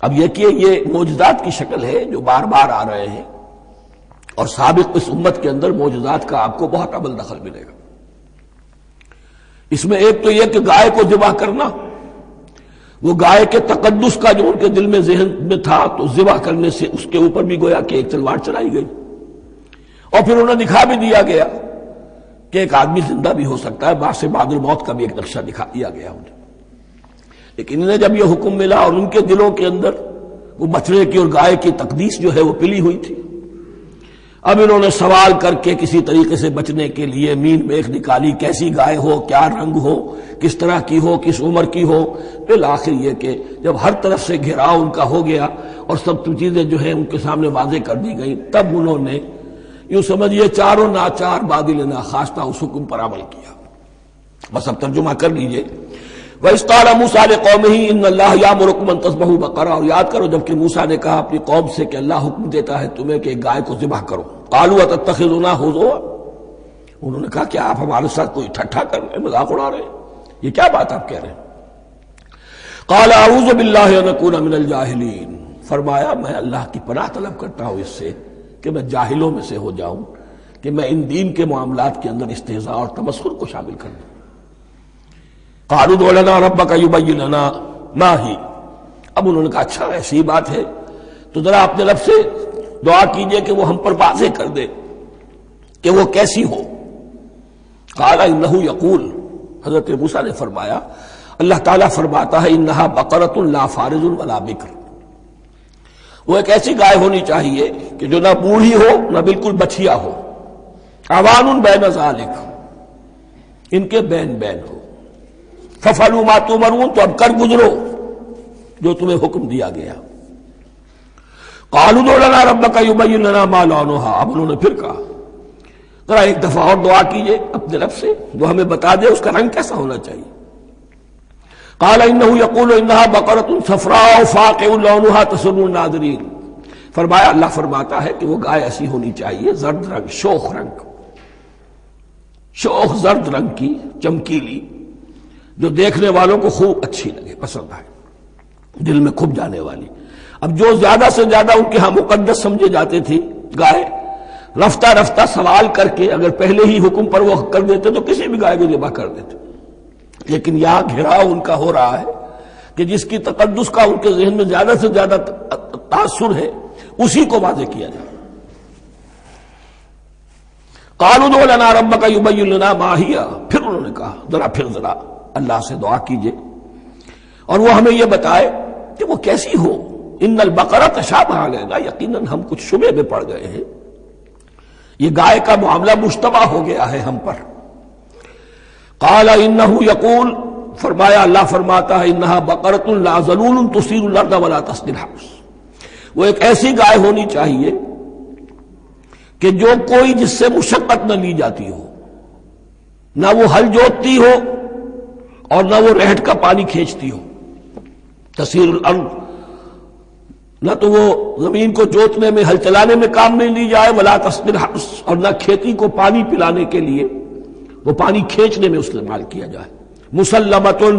اب یہ کہ یہ معجزات کی شکل ہے جو بار بار آ رہے ہیں، اور سابق اس امت کے اندر معجزات کا آپ کو بہت عمل دخل ملے گا۔ اس میں ایک تو یہ کہ گائے کو ذبح کرنا، وہ گائے کے تقدس کا جو ان کے دل میں ذہن میں تھا، تو ذبح کرنے سے اس کے اوپر بھی گویا کہ ایک تلوار چلائی گئی، اور پھر انہیں دکھا بھی دیا گیا کہ ایک آدمی زندہ بھی ہو سکتا ہے، بعد سے بعد الموت کا بھی ایک نقشہ دکھا دیا گیا انہیں۔ لیکن انہیں جب یہ حکم ملا اور ان کے دلوں کے اندر وہ بچڑے کی اور گائے کی تقدیس جو ہے وہ پلی ہوئی تھی، اب انہوں نے سوال کر کے کسی طریقے سے بچنے کے لیے مین میخ نکالی، کیسی گائے ہو، کیا رنگ ہو، کس طرح کی ہو، کس عمر کی ہو۔ بالآخر یہ کہ جب ہر طرف سے گھیراؤ ان کا ہو گیا اور سب چیزیں جو ہیں ان کے سامنے واضح کر دی گئیں، تب انہوں نے یوں سمجھیے چاروں ناچار بادل ناخواستہ اس حکم پر عمل کیا۔ بس اب ترجمہ کر لیجئے۔ وَإِذْ قَالَ مُوسَىٰ لِقَوْمِهِ إِنَّ اللَّهَ يَأْمُرُكُمْ أَن تَذْبَحُوا بَقَرَةً، اور یاد کرو جب کہ موسیٰ نے کہا اپنی قوم سے کہ اللہ حکم دیتا ہے تمہیں کہ ایک گائے کو ذبح کرو۔ قَالُوا أَتَتَّخِذُنَا هُزُوًا، انہوں نے کہا کہ آپ ہمارے ساتھ کوئی ٹھٹھا کر رہے ہیں، مذاق اڑا رہے ہیں، یہ کیا بات آپ کہہ رہے ہیں؟ قَالَ أَعُوذُ بِاللَّهِ أَنْ أَكُونَ مِنَ الْجَاهِلِينَ، فرمایا میں اللہ کی پناہ طلب کرتا ہوں اس سے کہ میں جاہلوں میں سے ہو جاؤں، کہ میں ان دین کے معاملات کے اندر استہزاء اور تمسخر کو شامل کر دوں۔ قالوا ادع لنا ربك يبين لنا ما هي، اب انہوں نے کہا اچھا ایسی بات ہے تو ذرا اپنے رب سے دعا کیجئے کہ وہ ہم پر واضح کر دے کہ وہ کیسی ہو۔ قال انه يقول، حضرت موسیٰ نے فرمایا اللہ تعالیٰ فرماتا ہے انها بقرة لا فارض ولا بکر، وہ ایک ایسی گائے ہونی چاہیے کہ جو نہ بوڑھی ہو نہ بالکل بچھیا ہو، عوان بین ذالک، ان کے بین بین ہو۔ فَفَعَلُوا مَا تُؤْمَرُونَ، تو اب کر گزرو جو تمہیں حکم دیا گیا۔ قَالُوا ادْعُ لَنَا رَبَّكَ يُبَيِّن لَنَا مَا لَوْنُهَا، اب انہوں نے پھر کہا ذرا ایک دفعہ اور دعا کیجئے اپنے رب سے وہ ہمیں بتا دے اس کا رنگ کیسا ہونا چاہیے۔ قَالَ إِنَّهُ يَقُولُ إِنَّهَا بَقَرَةٌ صَفْرَاءُ فَاقِعٌ لَوْنُهَا تَسُرُّ النَّاظِرِينَ، فرمایا اللہ فرماتا ہے کہ وہ گائے ایسی ہونی چاہیے زرد رنگ، شوخ رنگ، شوخ زرد رنگ کی، چمکیلی، جو دیکھنے والوں کو خوب اچھی لگے، پسند آئے، دل میں کھپ جانے والی۔ اب جو زیادہ سے زیادہ ان کے ہاں مقدس سمجھے جاتے تھی گائے، رفتہ رفتہ سوال کر کے اگر پہلے ہی حکم پر وہ کر دیتے تو کسی بھی گائے کو ذبح کر دیتے، لیکن یہاں گھیراؤ ان کا ہو رہا ہے کہ جس کی تقدس کا ان کے ذہن میں زیادہ سے زیادہ تاثر ہے اسی کو واضح کیا جائے. قالوا ادع لنا ربک یبین لنا ما ہی، پھر انہوں نے کہا ذرا اللہ سے دعا کیجئے اور وہ ہمیں یہ بتائے کہ وہ کیسی ہو. ان البقرہ تشابہ علینا، یقیناً ہم کچھ شبہ میں پڑ گئے ہیں، یہ گائے کا معاملہ مشتبہ ہو گیا ہے ہم پر. قال انہ یقول، فرمایا اللہ فرماتا ہے انہا بقرۃ لا ذلول تثیر الارض ولا تسقی الحرث، وہ ایک ایسی گائے ہونی چاہیے کہ جو کوئی جس سے مشقت نہ لی جاتی ہو، نہ وہ ہل جوتتی ہو اور نہ وہ رہٹ کا پانی کھینچتی ہو. تسیر الارض، نہ تو وہ زمین کو جوتنے میں ہل چلانے میں کام نہیں لی جائے، ولا تسقی الحرث، اور نہ کھیتی کو پانی پلانے کے لیے وہ پانی کھینچنے میں استعمال کیا جائے. مسلمتن،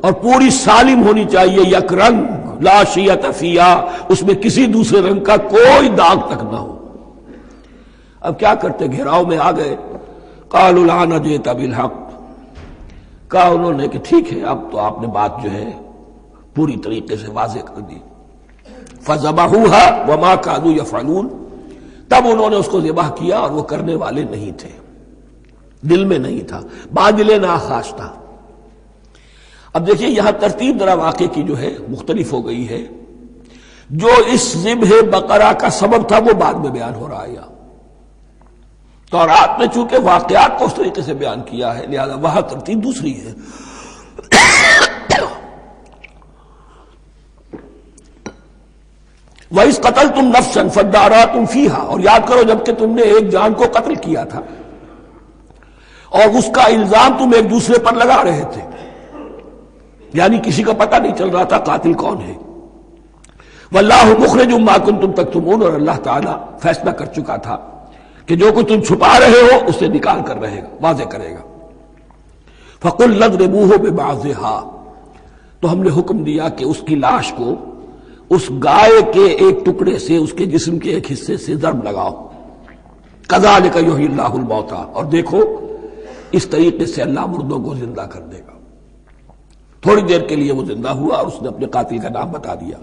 اور پوری سالم ہونی چاہیے، یک رنگ، لا شیۃ فیہا، اس میں کسی دوسرے رنگ کا کوئی داغ تک نہ ہو. اب کیا کرتے، گھیراؤ میں آ گئے. قالوا الآن جئت بالحق، کہا انہوں نے کہ ٹھیک ہے اب تو آپ نے بات جو ہے پوری طریقے سے واضح کر دی. فذبحوها وما كانوا يفعلون، تب انہوں نے اس کو ذبح کیا اور وہ کرنے والے نہیں تھے، دل میں نہیں تھا، بادل ناخواش تھا. اب دیکھیے یہاں ترتیب ذرا واقعے کی جو ہے مختلف ہو گئی ہے. جو اس ذبح بقرہ کا سبب تھا وہ بعد میں بیان ہو رہا ہے. تورات میں چونکہ واقعات کو اس طریقے سے بیان کیا ہے لہذا وہاں ترتیب دوسری ہے. وَإِذْ قَتَلْتُمْ نَفْسًا فَادَّارَأْتُمْ فِيهَا، اور یاد کرو جب کہ تم نے ایک جان کو قتل کیا تھا اور اس کا الزام تم ایک دوسرے پر لگا رہے تھے، یعنی کسی کا پتہ نہیں چل رہا تھا قاتل کون ہے. وَاللَّهُ مُخْرِجٌ مَا كُنتُمْ تَكْتُمُونَ، اور اللہ تعالیٰ فیصلہ کر چکا تھا کہ جو کچھ تم چھپا رہے ہو اسے نکال کر رہے گا، واضح کرے گا. فَقُلْ اضْرِبُوهُ بِبَعْضِهَا، تو ہم نے حکم دیا کہ اس کی لاش کو اس گائے کے ایک ٹکڑے سے، اس کے جسم کے ایک حصے سے ضرب لگاؤ. كَذَلِكَ يُحْيِي اللَّهُ الْمَوْتَىٰ، اور دیکھو اس طریقے سے اللہ مردوں کو زندہ کر دے گا. تھوڑی دیر کے لیے وہ زندہ ہوا اور اس نے اپنے قاتل کا نام بتا دیا.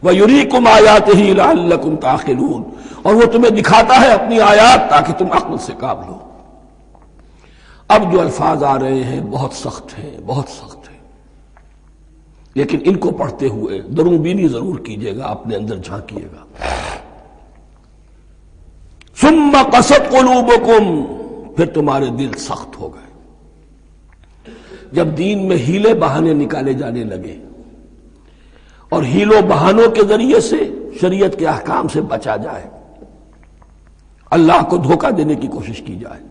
وَيُرِيكُمْ آيَاتِهِ لَعَلَّكُمْ تَعْقِلُونَ، اور وہ تمہیں دکھاتا ہے اپنی آیات تاکہ تم عقل سے کام لو. اب جو الفاظ آ رہے ہیں بہت سخت ہیں، بہت سخت ہیں، لیکن ان کو پڑھتے ہوئے درون بینی ضرور کیجیے گا، اپنے اندر جھانکیے گا. ثُمَّ قَسَتْ قُلُوبُكُمْ، پھر تمہارے دل سخت ہو گئے. جب دین میں ہیلے بہانے نکالے جانے لگے اور ہیلوں بہانوں کے ذریعے سے شریعت کے احکام سے بچا جائے، اللہ کو دھوکہ دینے کی کوشش کی جائے،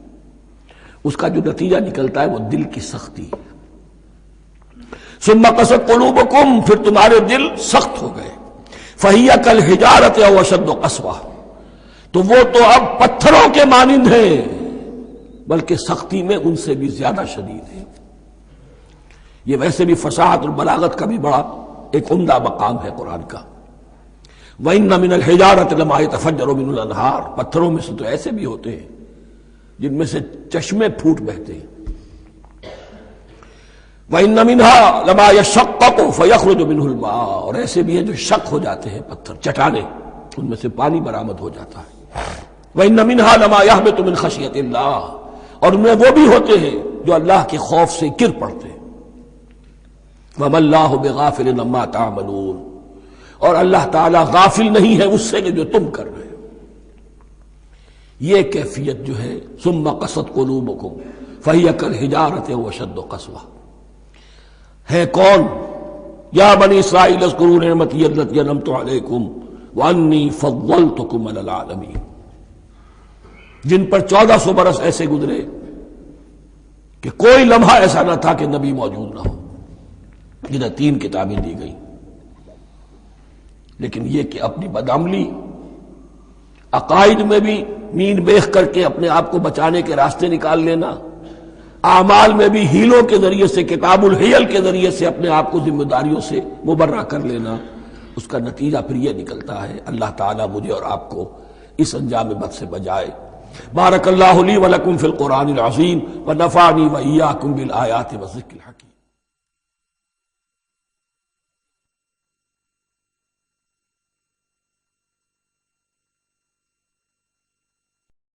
اس کا جو نتیجہ نکلتا ہے وہ دل کی سختی. ثم قست قلوبکم، پھر تمہارے دل سخت ہو گئے. فہی کالحجارۃ او اشد قسوہ، تو وہ تو اب پتھروں کے مانند ہیں بلکہ سختی میں ان سے بھی زیادہ شدید ہے. یہ ویسے بھی فصاحت اور بلاغت کا بھی بڑا ایک عمدہ مقام ہے قرآن کا. وَإِنَّ مِنَ الْحِجَارَةِ لَمَا يَتَفَجَّرُ مِنْهُ الْأَنْهَارُ، پتھروں میں سے تو ایسے بھی ہوتے ہیں جن میں سے چشمے پھوٹ بہتے ہیں. وَإِنَّ مِنْهَا لَمَا يَشَقَّقُ فَيَخْرُجُ مِنْهُ الْمَاءُ، اور ایسے بھی ہیں جو شق ہو جاتے ہیں، پتھر چٹانیں، ان میں سے پانی برآمد ہو جاتا ہے. وَإِنَّ مِنْهَا لَمَا يَهْبِطُ مِنْ خَشْيَةِ اللَّهِ، اور ان میں وہ بھی ہوتے ہیں جو اللہ کے خوف سے گر پڑتے ہیں. وَمَا اللَّهُ بِغَافِلٍ عَمَّا تَعْمَلُونَ، اور اللہ تعالیٰ غافل نہیں ہے اس سے کہ جو تم کر رہے ہو. یہ کیفیت جو ہے ثُمَّ قَسَتْ قُلُوبُكُمْ فَهِيَ كَالْحِجَارَةِ وَأَشَدُّ قَسْوَةً، ہے کون؟ یا بنی اسرائیل اذکروا نعمتی التي انعمت علیکم وانی فضلتکم علی العالمین، جن پر 1400 برس ایسے گزرے کہ کوئی لمحہ ایسا نہ تھا کہ نبی موجود نہ ہو، جنہیں 3 کتابیں دی گئیں. لیکن یہ کہ اپنی بدعملی، عقائد میں بھی مین بیخ کر کے اپنے آپ کو بچانے کے راستے نکال لینا، اعمال میں بھی ہیلوں کے ذریعے سے، کتاب الحیل کے ذریعے سے اپنے آپ کو ذمہ داریوں سے مبرہ کر لینا، اس کا نتیجہ پھر یہ نکلتا ہے. اللہ تعالیٰ مجھے اور آپ کو اس انجام بد سے بجائے. بارک اللہ لی ولکم فی القرآن العظیم ونفعنی وإیاکم بالآیات والذکر الحکیم.